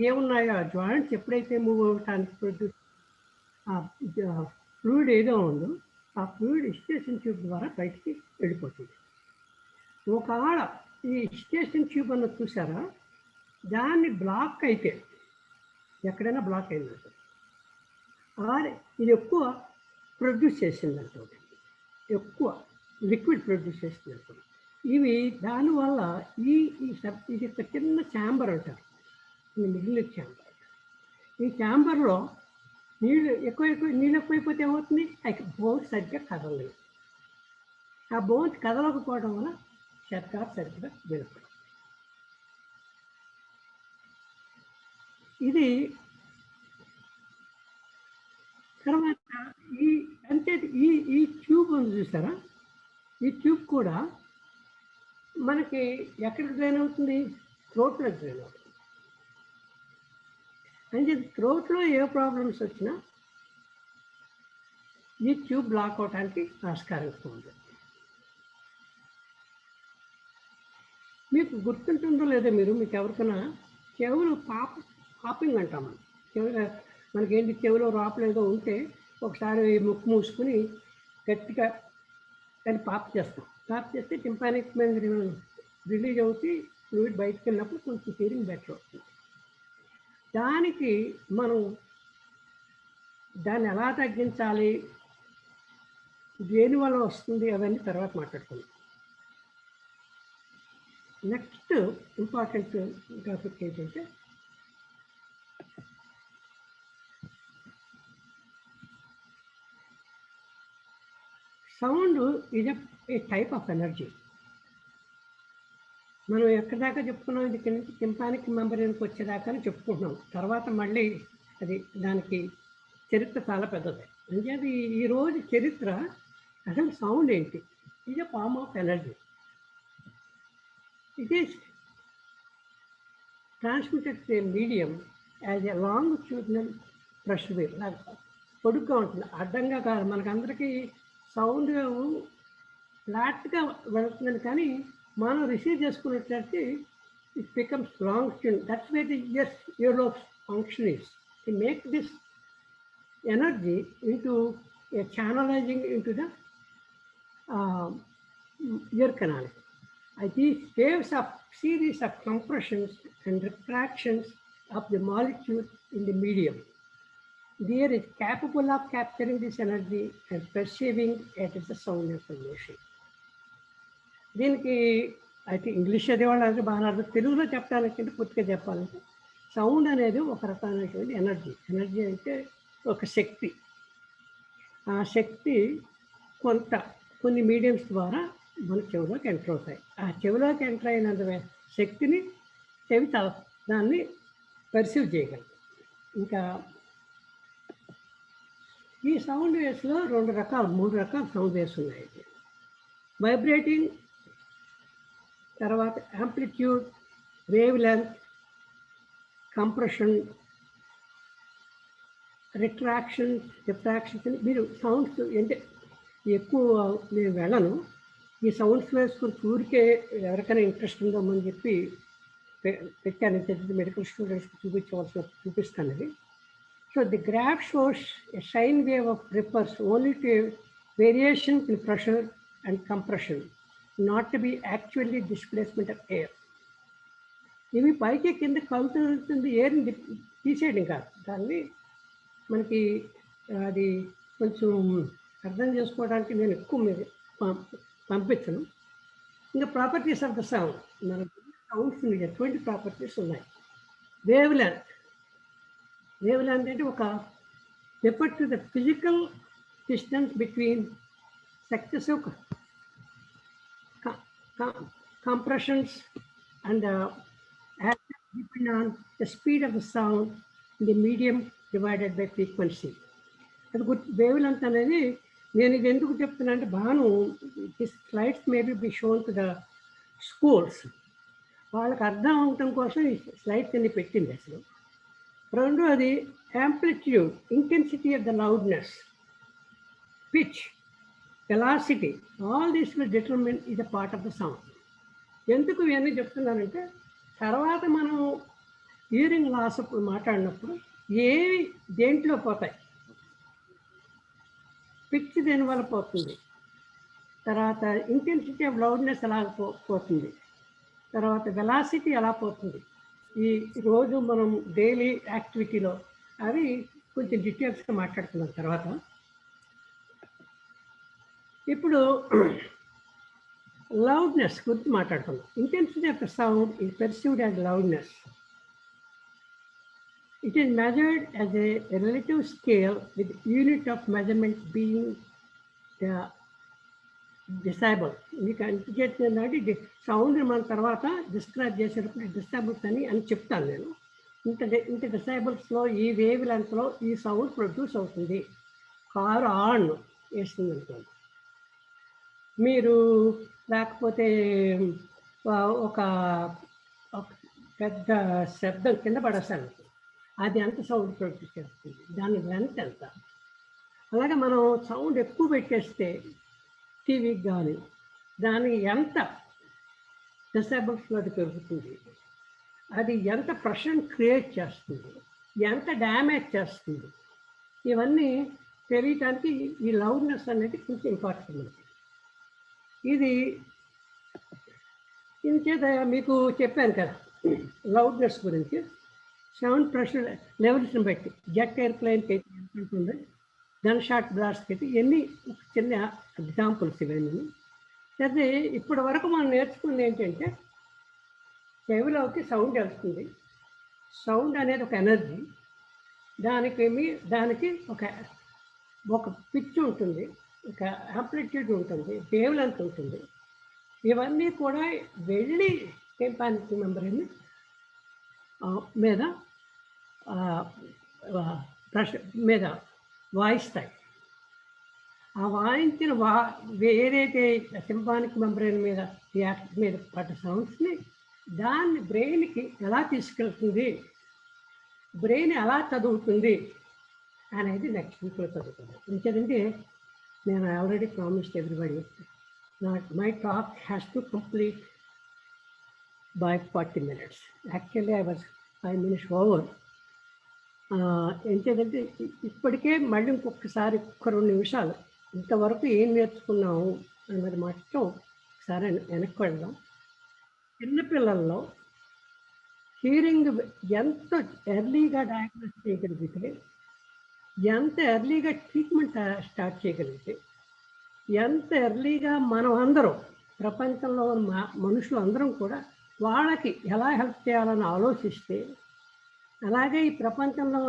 ఏమున్నాయో ఆ జాయింట్స్ ఎప్పుడైతే మూవ్ అవ్వటానికి ఫ్లూయిడ్ ఏదో ఉందో ఆ ఫ్లూయిడ్ ఇస్టేషన్ ట్యూబ్ ద్వారా బయటికి వెళ్ళిపోతుంది. ఒకవేళ ఈ ఇస్టేషన్ ట్యూబ్ అన్నది చూసారా, దాన్ని బ్లాక్ అయితే, ఎక్కడైనా బ్లాక్ అయిందంట, ఇది ఎక్కువ ప్రొడ్యూస్ చేసిందంట, ఎక్కువ లిక్విడ్ ప్రొడ్యూస్ చేసిందంట. ఇవి దానివల్ల ఇది ఒక చిన్న ఛాంబర్ అంటారు, మిగిలిన ఛాంబర్. ఈ ఛాంబర్లో నీళ్ళు ఎక్కువైపోతే ఏమవుతుంది, బోన్స్ సరిగ్గా కదలలేదు. ఆ బోన్స్ కదలకపోవడం వల్ల శబ్దాలు సరిగ్గా వినపడదు. ఇది తర్వాత ఈ ట్యూబ్ ఉంది చూసారా, ఈ ట్యూబ్ కూడా మనకి ఎక్కడ డ్రైన్ అవుతుంది, థ్రోట్లో డ్రైన్ అవుతుంది. అంటే థ్రోట్లో ఏ ప్రాబ్లమ్స్ వచ్చినా ఈ ట్యూబ్ బ్లాక్ అవడానికి ఆస్కారం ఉంది. మీకు గుర్తుంటుందో లేదో, మీకు ఎవరికైనా చెవులు పాపింగ్ అంటాం మనం. మనకేంటి చెవిలో రాపలేదో ఉంటే ఒకసారి ముక్కు మూసుకుని గట్టిగా దాన్ని పాప్ చేస్తే టింపానిక్ రిలీజ్ అవుతుంది, ఫ్లూయిడ్ బయటకు వెళ్ళినప్పుడు కొంచెం హీరింగ్ బెటర్ అవుతుంది. దానికి మనం దాన్ని ఎలా తగ్గించాలి, దేనివల్ల వస్తుంది, అవన్నీ తర్వాత మాట్లాడుకుందాం. నెక్స్ట్ ఇంపార్టెంట్ టాపిక్ ఏంటంటే sound is a type of energy. మనం ఎక్కడి దాకా చెప్పుకున్నాం, ఇది కింద టింపానిక్ మెంబ్రేన్కి వచ్చేదాకా చెప్పుకుంటున్నాం. తర్వాత మళ్ళీ అది దానికి చరిత్ర చాలా పెద్దది. అంటే అది ఈరోజు చరిత్ర అసలు సౌండ్ ఏంటి, is a form of energy. It is transmitted to a medium as a longitudinal pressure wave. నాకు పొడుగ్గా ఉంటుంది, అడ్డంగా కాదు. మనకందరికీ సౌండ్ ఫ్లాట్గా వెళుతుందని, కానీ మనం రిసీవ్ చేసుకున్నట్లయితే it becomes longitude. That's where the earlobes function is to make this energy into a channelizing into the ear canal. These waves of series of compressions and retractions of the molecule in the medium. The air is capable of capturing this energy and perceiving it as a sound information. దీనికి అయితే ఇంగ్లీష్ చదివేవాళ్ళు బాగా అర్థం. తెలుగులో చెప్పడానికంటే పూర్తిగా చెప్పాలంటే సౌండ్ అనేది ఒక రకమైనటువంటి ఎనర్జీ అంటే ఒక శక్తి. ఆ శక్తి కొన్ని మీడియంస్ ద్వారా మన చెవిలోకి ఎంటర్ అవుతాయి. ఆ చెవిలోకి ఎంటర్ అయినంత శక్తిని చెవి దాన్ని పర్సీవ్ చేయగలదు. ఇంకా ఈ సౌండ్ వేవ్స్లో 3 రకాల సౌండ్ వేవ్స్ ఉన్నాయి. వైబ్రేటింగ్, తర్వాత యాంప్లిట్యూడ్, వేవ్ లెంత్, కంప్రెషన్, రిట్రాక్షన్స్. మీరు సౌండ్స్ అంటే ఎక్కువ నేను వెళ్ళను. ఈ సౌండ్స్ వేసుకుని ఊరికే ఎవరికైనా ఇంట్రెస్ట్ ఉందామని చెప్పి పెట్టాను. మెడికల్ స్టూడెంట్స్కి చూపిస్తాను అది. So the graph shows a sine wave of refers only to variations in pressure and compression, not to be actually displacement of air. ఇవి పైకి కింద కలుగుతుంది, ఎయిర్ని తీసేయడం కాదు. దాన్ని మనకి అది కొంచెం అర్థం చేసుకోవడానికి నేను ఎక్కువ మీరు పంపించను. ఇంకా ప్రాపర్టీస్ ఆఫ్ ద సౌండ్, మనకి సౌండ్స్ ఎటువంటి ప్రాపర్టీస్ ఉన్నాయి. వేవ్ లెంత్, వేవ్ లెంత్ అంటే ఒక refer to the physical distance between successive compressions and depend on the speed of the sound in the medium divided by frequency. అది వేవ్ లెంత్ అనేది నేను ఇది ఎందుకు చెప్తున్నా అంటే Bhanu this slides maybe be shown to the schools, వాళ్ళకి అర్థం అవటం కోసం ఈ స్లైడ్స్ అన్ని పెట్టింది అసలు. రెండోది amplitude, intensity of the loudness, pitch, velocity, all these will determine is a part of the sound. ఎందుకు ఇవన్నీ చెప్తున్నానంటే తర్వాత మనం హియరింగ్ లాస్ అప్పుడు మాట్లాడినప్పుడు ఏవి దేంట్లో పోతాయి, పిచ్ దేనివల్ల పోతుంది, తర్వాత ఇంటెన్సిటీ ఆఫ్ లౌడ్నెస్ ఎలా పోతుంది, తర్వాత వెలాసిటీ ఎలా పోతుంది, ఈ రోజు మనం డైలీ యాక్టివిటీలో అవి కొంచెం డీటెయిల్స్గా మాట్లాడుతున్నాం తర్వాత. ఇప్పుడు loudness గురించి మాట్లాడుకుందాం. Intensity of the sound is perceived as loudness. It is measured as a relative scale with unit of measurement being the decibel. మీకు అంటే సౌండ్ మన తర్వాత డిస్క్రైబ్ చేసేటప్పుడు డిసైబుల్స్ అని చెప్తాను నేను. ఇంత డిసైబుల్స్లో ఈ వేవ్ లెంత్లో ఈ సౌండ్ ప్రొడ్యూస్ అవుతుంది. కారు ఆన్ వేస్తుంది అనుకోండి, మీరు లేకపోతే ఒక పెద్ద శబ్దం కింద పడేస్తాను, అది ఎంత సౌండ్ ప్రొడ్యూస్ చేస్తుంది, దాని లెంత్ ఎంత. అలాగే మనం సౌండ్ ఎక్కువ పెట్టేస్తే టీవీకి కానీ దానికి ఎంత డిసైబుల్స్లో అది పెరుగుతుంది, అది ఎంత ప్రెషర్ క్రియేట్ చేస్తుంది, ఎంత డ్యామేజ్ చేస్తుంది, ఇవన్నీ తెలియటానికి ఈ లౌడ్నెస్ అనేది కొంచెం ఇంపార్టెంట్. ఇది ఇంకేత మీకు చెప్పాను కదా లౌడ్నెస్ గురించి. సౌండ్ ప్రెషర్ లెవెల్స్ని బట్టి జెట్ ఎయిర్ప్లేన్కి అయితే ఎంత ఉంటుంది, గన్ షాట్ బ్లాస్ట్కి అయితే ఎన్ని చిన్న ఎగ్జాంపుల్స్ ఇవన్నీ. అయితే ఇప్పటి వరకు మనం నేర్చుకుంది ఏంటంటే చెవిలోకి సౌండ్ వెళ్తుంది, సౌండ్ అనేది ఒక ఎనర్జీ, దానికి ఒక పిచ్ ఉంటుంది, ఒక యాంప్లిట్యూడ్ ఉంటుంది, వేవ్ లెంత్ ఉంటుంది. ఇవన్నీ కూడా వెళ్ళి టింపానిక్ మెంబ్రేన్ మీద వాయిస్తాయి. ఆ వాయించిన ఏదైతే టింపానిక్ మెంబ్రేన్ మీద పడ్డ సౌండ్స్ని దాన్ని బ్రెయిన్కి ఎలా తీసుకెళ్తుంది, బ్రెయిన్ ఎలా చదువుతుంది అనేది నెక్స్ట్ వీక్లో చదువుతుంది. ఎందుకంటే నేను already promised everybody my talk has to complete by 40 minutes. Actually, I was 5 minutes over. ఏంటంటే ఇప్పటికే మళ్ళీ ఇంకొకసారి 2 నిమిషాలు ఇంతవరకు ఏం నేర్చుకున్నాము అన్నది మాత్రం ఒకసారి వెనక్కి వెళ్దాం. చిన్నపిల్లల్లో హీరింగ్ ఎంత ఎర్లీగా డయాగ్నోస్ చేయగలిగితే, ఎంత ఎర్లీగా ట్రీట్మెంట్ స్టార్ట్ చేయగలిగితే, ఎంత ఎర్లీగా మనం అందరం ప్రపంచంలో మనుషులు అందరం కూడా వాళ్ళకి ఎలా హెల్ప్ చేయాలని ఆలోచిస్తే, అలాగే ఈ ప్రపంచంలో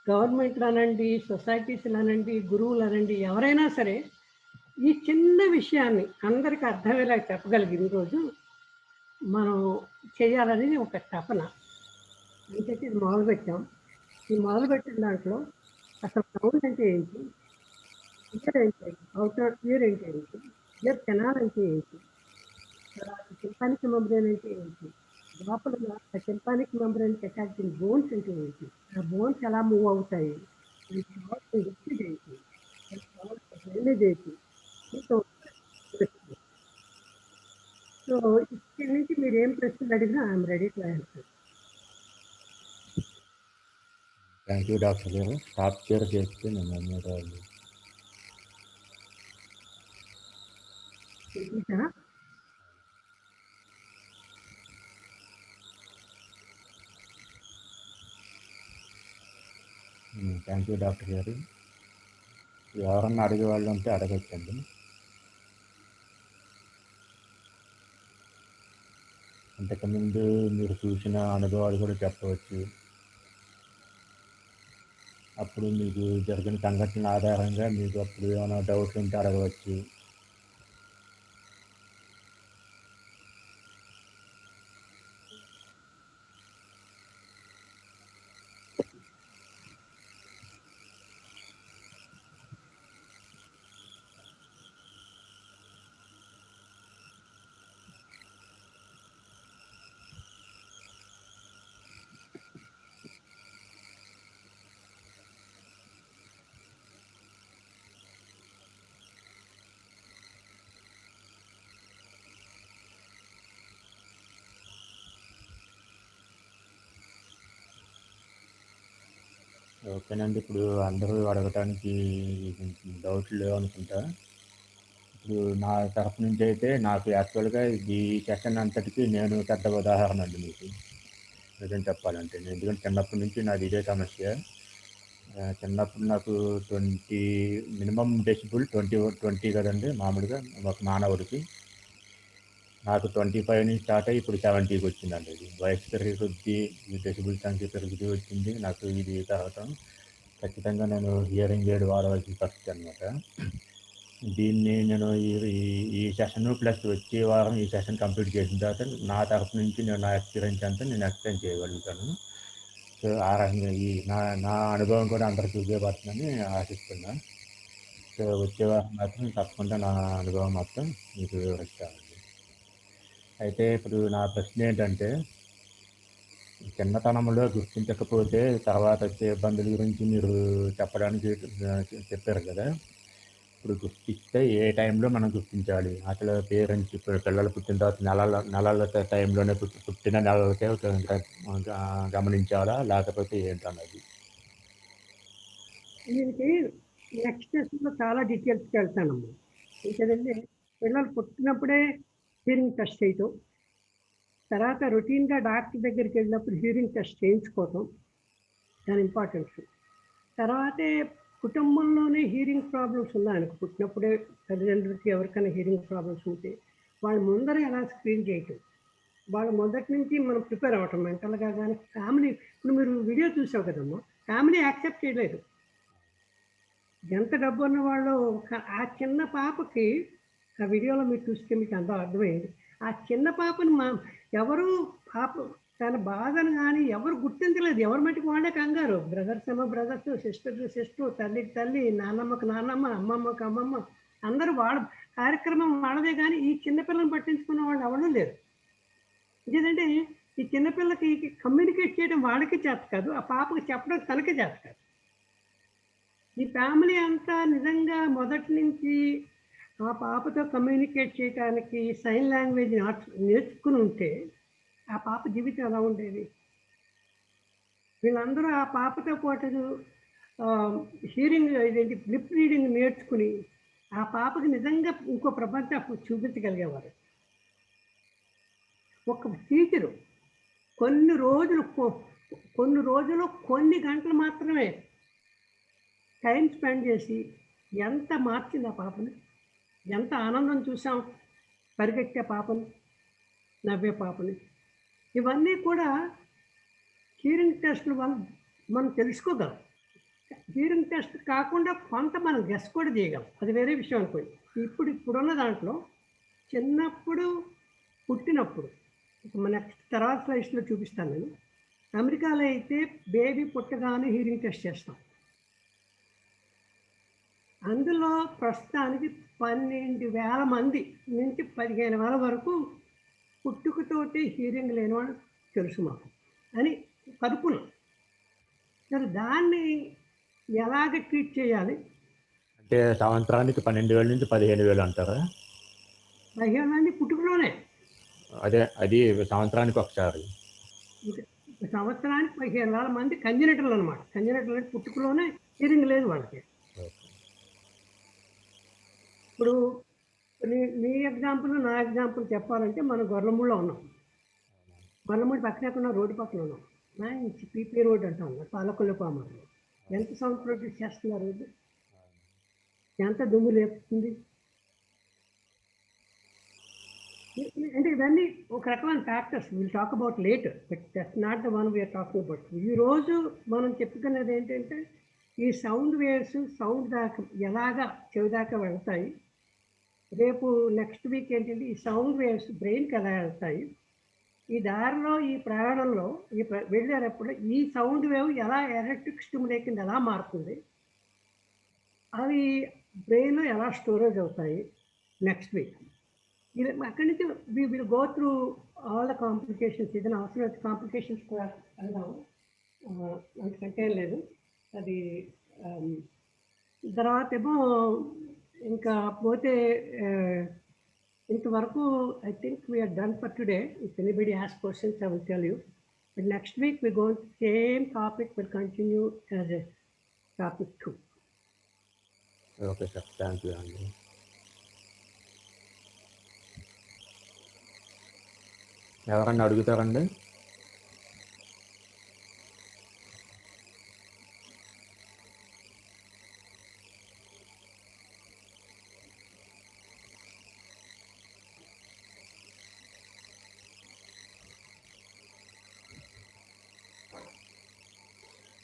గవర్నమెంట్లు అనండి, సొసైటీస్లు అనండి, గురువులు అనండి, ఎవరైనా సరే ఈ చిన్న విషయాన్ని అందరికీ అర్థమయ్యేలా చెప్పగలిగింది ఈరోజు మనం చేయాలనేది ఒక తపన. ఎందుకంటే ఇది మొదలుపెట్టాం. ఈ మొదలుపెట్టిన దాంట్లో అసలు సౌండ్ అంటే ఏంటి, ఇయర్ అంటే అవుటర్ ఇయర్ అంటే ఏంటి, ఇయర్ కెనాల్ అంటే ఏంటి, టింపానిక్ మెంబ్రేన్ అంటే ఏంటి, లోపల టింపానిక్ మెంబ్రేన్కి అటాచ్ అయిన బోన్స్ అంటే ఏంటి, ఆ బోన్స్ ఎలా మూవ్ అవుతాయి, లిక్విడ్ ఏంటి, డ్రైనేజ్ ఏంటి. సో ఇక్కడి నుంచి మీరు ఏం ప్రశ్నలు అడిగినా I'm ready to answer. Thank you doctor గారు. టాప్ కేర్ చేస్తే నేను ధన్యవాదాలు. థ్యాంక్ యూ డాక్టర్ గారు. ఎవరన్నా అడిగే వాళ్ళు ఉంటే అడగచ్చండి. అంతకుముందు మీరు చూసిన అనుభవాలు కూడా చెప్పవచ్చు. అప్పుడు మీకు జరిగిన సంఘటనల ఆధారంగా మీకు అప్పుడు ఏమైనా డౌట్స్ ఉంటే అడగవచ్చు. ఓకేనండి. ఇప్పుడు అందరూ అడగటానికి డౌట్లు లేవనుకుంటా. ఇప్పుడు నా తరపు నుంచి అయితే నాకు యాక్చువల్గా ఈ సెషన్ అంతటికి నేను పెద్ద ఉదాహరణ అండి మీకు నిజం చెప్పాలంటే. ఎందుకంటే చిన్నప్పటి నుంచి నాది ఇదే సమస్య. చిన్నప్పుడు నాకు 20 మినిమం డెసిబుల్ 20 కదండి మామూలుగా ఒక మానవుడికి. నాకు 25 నుంచి స్టార్ట్ అయ్యి ఇప్పుడు 70కి వచ్చిందండి. ఇది వయసు పెరిగే కొద్దీ ఈ డెసిబుల్ సంఖ్య పెరుగుతూ వచ్చింది. నాకు ఇది తర్వాత ఖచ్చితంగా నేను హియరింగ్ ఎయిడ్ వాడవలసిన పరిస్థితి అనమాట. దీన్ని నేను ఈ సెషన్ ప్లస్ వచ్చే వారం ఈ సెషన్ కంప్లీట్ చేసిన తర్వాత నా తరఫు నుంచి నేను నా ఎక్స్పీరియన్స్ అంతా నేను ఎక్స్ప్లెయిన్ చేయగలుగుతాను. సో ఆ రకంగా నా అనుభవం కూడా అందరికీ ఉపయోగపడుతుందని ఆశిస్తున్నాను. సో వచ్చే వారం మాత్రం తప్పకుండా నా అనుభవం మొత్తం మీకు వివరిస్తానండి. అయితే ఇప్పుడు నా ప్రశ్న ఏంటంటే, చిన్నతనంలో గుర్తించకపోతే తర్వాత వచ్చే ఇబ్బందుల గురించి మీరు చెప్పడానికి చెప్పారు కదా. ఇప్పుడు గుర్తిస్తే ఏ టైంలో మనం గుర్తించాలి? అసలు పేరెంట్స్ ఇప్పుడు పిల్లలు పుట్టిన తర్వాత నెలల టైంలోనే పుట్టిన నెలలకే గమనించాలా, లేకపోతే ఏంటన్నది? దీనికి నెక్స్ట్ సెషన్లో చాలా డీటెయిల్స్కి వెళ్తానమ్మా. ఎందుకంటే పిల్లలు పుట్టినప్పుడే హియరింగ్ టెస్ట్ చేయటం, తర్వాత రొటీన్గా డాక్టర్ దగ్గరికి వెళ్ళినప్పుడు హియరింగ్ టెస్ట్ చేయించుకోవటం దాని ఇంపార్టెన్స్. తర్వాతే కుటుంబంలోనే హియరింగ్ ప్రాబ్లమ్స్ ఉన్నాయనుకో, పుట్టినప్పుడే తల్లిదండ్రులకి ఎవరికైనా హియరింగ్ ప్రాబ్లమ్స్ ఉంటే వాళ్ళ ముందర ఎలా స్క్రీన్ చేయటం, వాళ్ళ మొదటి నుంచి మనం ప్రిపేర్ అవ్వటం మెంటల్గా. కానీ ఫ్యామిలీ, ఇప్పుడు మీరు వీడియో చూసావు కదమ్మా, ఫ్యామిలీ యాక్సెప్ట్ చేయలేదు. ఎంత డబ్బు ఉన్న వాళ్ళు ఆ చిన్న పాపకి, ఆ వీడియోలో మీరు చూస్తే మీకు అంతా అర్థమైంది. ఆ చిన్న పాపని ఎవరు పాప తన బాధను కానీ ఎవరు గుర్తించలేదు. ఎవరి మట్టుకు వాళ్ళే కంగారు. బ్రదర్స్ ఏమో బ్రదర్స్, సిస్టర్, తల్లికి తల్లి, నాన్నమ్మకు నాన్నమ్మ, అమ్మమ్మకు అమ్మమ్మ, అందరూ వాళ్ళ కార్యక్రమం వాళ్ళదే. కానీ ఈ చిన్నపిల్లని పట్టించుకున్న వాళ్ళు ఎవరు లేరు. ఎందుకంటే ఈ చిన్నపిల్లకి కమ్యూనికేట్ చేయడం వాళ్ళకి చేత కాదు, ఆ పాపకి చెప్పడం తనకే చేత కాదు. ఈ ఫ్యామిలీ అంతా నిజంగా మొదటి నుంచి ఆ పాపతో కమ్యూనికేట్ చేయడానికి సైన్ లాంగ్వేజ్ నేర్చుకుని ఉంటే ఆ పాప జీవితం ఎలా ఉండేది? వీళ్ళందరూ ఆ పాపతో పాటు హియరింగ్ ఇదేంటి లిప్ రీడింగ్ నేర్చుకుని ఆ పాపకి నిజంగా ఇంకో ప్రపంచం చూపించగలిగేవారు. ఒక టీచరు కొన్ని రోజులు కొన్ని గంటలు మాత్రమే టైం స్పెండ్ చేసి ఎంత మార్చింది ఆ పాపని, ఎంత ఆనందం చూసాం, పరిగెత్తే పాపని, నవ్వే పాపని. ఇవన్నీ కూడా హియరింగ్ టెస్ట్ల వల్ల మనం తెలుసుకోగలం. హియరింగ్ టెస్ట్ కాకుండా కొంత మనం గెస్ కూడా చేయగలం, అది వేరే విషయం అనుకోండి. ఇప్పుడున్న దాంట్లో చిన్నప్పుడు పుట్టినప్పుడు నెక్స్ట్ తర్వాత స్లైడ్స్లో చూపిస్తాను నేను. అమెరికాలో అయితే బేబీ పుట్టగానే హియరింగ్ టెస్ట్ చేస్తాం. అందులో ప్రస్తుతానికి 12,000 మంది నుంచి 15,000 వరకు పుట్టుకతోటి హియరింగ్ లేని వాళ్ళు తెలుసు మాకు అని కనుక్కున్నాం. సరే దాన్ని ఎలాగ ట్రీట్ చేయాలి అంటే సంవత్సరానికి 12,000 నుంచి 15,000 అంటారా? 15 మంది పుట్టుకలోనే. అది సంవత్సరానికి ఒకసారి. సంవత్సరానికి 15,000 మంది కంజనిటర్లు అనమాట. కంజనిటర్లు అంటే పుట్టుకలోనే హియరింగ్ లేదు వాళ్ళకి. ఇప్పుడు మీ ఎగ్జాంపుల్ నా ఎగ్జాంపుల్ చెప్పాలంటే మనం గొర్రెమూడిలో ఉన్నాం. గొర్రెమూడి పక్కనే ఉన్న రోడ్డు పక్కన ఉన్నాం. మంచి పీపీ రోడ్ అంటాం, పాలకొల్లు పామర్లో. ఎంత సౌండ్ ప్రొడ్యూస్ చేస్తున్నారు రోడ్డు, ఎంత దుమ్ము లేపుతుంది. అంటే ఇవన్నీ ఒక రకమైన factors will talk about later, but that's not the one we're talking about. ఈరోజు మనం చెప్పుకునేది ఏంటంటే ఈ సౌండ్ వేవ్స్ సౌండ్ దాకా ఎలాగా చెవి దాకా వెళ్తాయి, రేపు నెక్స్ట్ వీక్ ఏంటంటే ఈ సౌండ్ వేవ్స్ బ్రెయిన్కి ఎలా వెళ్తాయి, ఈ దారిలో ఈ ప్రయాణంలో వెళ్ళేటప్పుడు ఈ సౌండ్ వేవ్ ఎలా ఎలక్ట్రిక్ స్టిమ్యులేషన్ ఎలా మారుతుంది, అవి బ్రెయిన్లో ఎలా స్టోరేజ్ అవుతాయి నెక్స్ట్ వీక్. ఇది అక్కడి నుంచి we will go through all the complications. ఏదైనా అవసరమైతే కాంప్లికేషన్స్ కూడా వెళ్దాం, అంతకంటే లేదు. అది తర్వాత ఏమో ఇంకా పోతే ఇంతవరకు I think we're done for today. If anybody has questions I will tell you. But next week we go same topic will continue as a topic 2. Okay sir, thank you అండి. ఎవరన్నా అడుగుతారండి?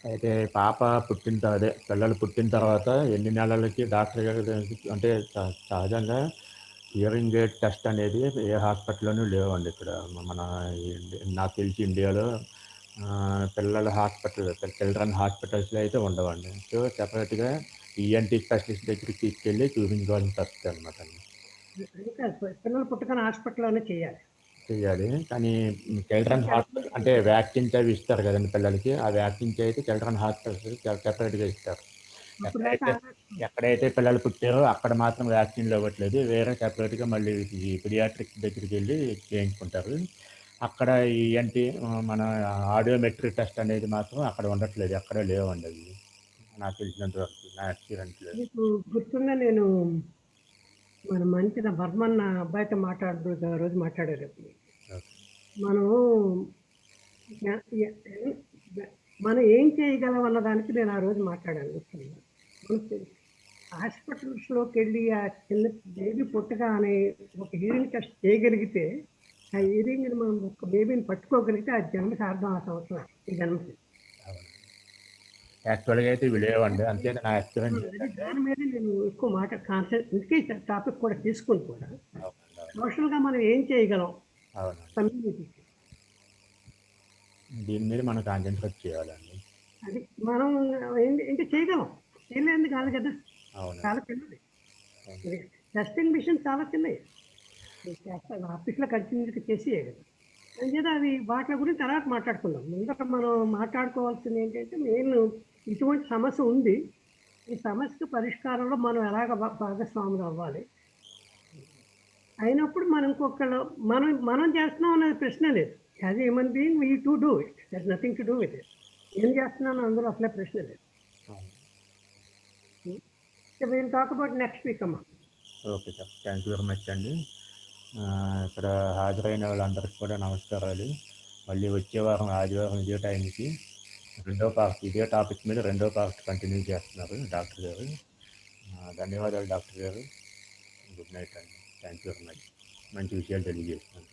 అయితే పాప పిల్లలు పుట్టిన తర్వాత ఎన్ని నెలలకి డాక్టర్ గారి దగ్గరికి, అంటే సహజంగా హియరింగ్ ఎయిడ్ టెస్ట్ అనేది ఏ హాస్పిటల్లోనూ లేవండి ఇక్కడ. మన నాకు తెలిసి ఇండియాలో పిల్లల హాస్పిటల్, చిల్డ్రన్ హాస్పిటల్స్లో అయితే ఉండవండి. సో సెపరేట్గా ఈఎన్టీ స్పెషలిస్ట్ దగ్గరికి తీసుకెళ్ళి చూపించుకోవాల్సిన పరిస్థితి అనమాట. పిల్లలు పుట్టగానే హాస్పిటల్లోనే చేయాలి. కానీ చిల్డ్రన్ హాస్పిటల్ అంటే వ్యాక్సిన్స్ అవి ఇస్తారు కదండి పిల్లలకి, ఆ వ్యాక్సిన్స్ అయితే చిల్డ్రన్ హాస్పిటల్స్ సెపరేట్గా ఇస్తారు. ఎక్కడైతే పిల్లలు పుట్టారో అక్కడ మాత్రం వ్యాక్సిన్లు ఇవ్వట్లేదు, వేరే సెపరేట్గా మళ్ళీ ఈ పిడియాట్రిక్ దగ్గరికి వెళ్ళి చేయించుకుంటారు. అక్కడ ఏంటి మన ఆడియోమెట్రిక్ టెస్ట్ అనేది మాత్రం అక్కడ ఉండట్లేదు, ఎక్కడ లేవండి అవి నాకు తెలిసినంత వరకు, నా ఎక్స్పీరియన్స్. మీకు గుర్తుందా, నేను మన మంచిన బర్మన్ అబ్బాయితో రోజు మాట్లాడారు. మనం ఏం చేయగలం అన్న దానికి నేను ఆ రోజు మాట్లాడాను. హాస్పిటల్స్లోకి వెళ్ళి ఆ చిన్న బేబీ పుట్టగానే ఒక హీరింగ్ టెస్ట్ చేయగలిగితే, ఆ హీరింగ్ని మనం ఒక బేబీని పట్టుకోగలిగితే ఆ జన్మ సార్థం ఆ సంవత్సరం, ఈ జన్మకి. యాక్చువల్గా అయితే విలేవండి, అంతే నా ఎక్స్పీరియన్స్. దాని మీద నేను ఎక్కువ ఇందుకే టాపిక్ కూడా తీసుకుని కూడా సోషల్గా మనం ఏం చేయగలం కమ్యూనిటీకి, దీని మీద మనం కాన్సన్ట్రేట్ చేయాలండి. అది మనం ఏంటి చేయగలం, చేయలేదు కాదు కదా. చాలా చిన్నది టెస్టింగ్ మిషన్, చాలా చిన్నవి. ఆఫీస్లో కంటిన్యూగా చేసి అంచేత అది వాటి గురించి తర్వాత మాట్లాడుకుందాం. ముందర మనం మాట్లాడుకోవాల్సింది ఏంటంటే, మెయిన్ ఇటువంటి సమస్య ఉంది, ఈ సమస్యకు పరిష్కారంలో మనం ఎలాగ భాగస్వాములు అవ్వాలి, అయినప్పుడు మనం ఇంకొకళ్ళు మనం చేస్తున్నాం అనేది ప్రశ్న లేదు. As human being we to do it, that nothing to do with it. ఏం చేస్తున్నాను అందులో అసలే ప్రశ్న లేదు. Will talk about next week అమ్మా. Okay sir, thank you very much అండి. ఇక్కడ హాజరైన వాళ్ళందరికీ కూడా నమస్కారాలు. మళ్ళీ వచ్చే వారం ఆదివారం ఇదే టైంకి ఇదే టాపిక్ మీద రెండో పార్ట్ కంటిన్యూ చేస్తున్నారు డాక్టర్ గారు. ధన్యవాదాలు డాక్టర్ గారు. గుడ్ నైట్ అండి. Thank you very much. మంచి విషయాలు తెలియజేస్తున్నాను.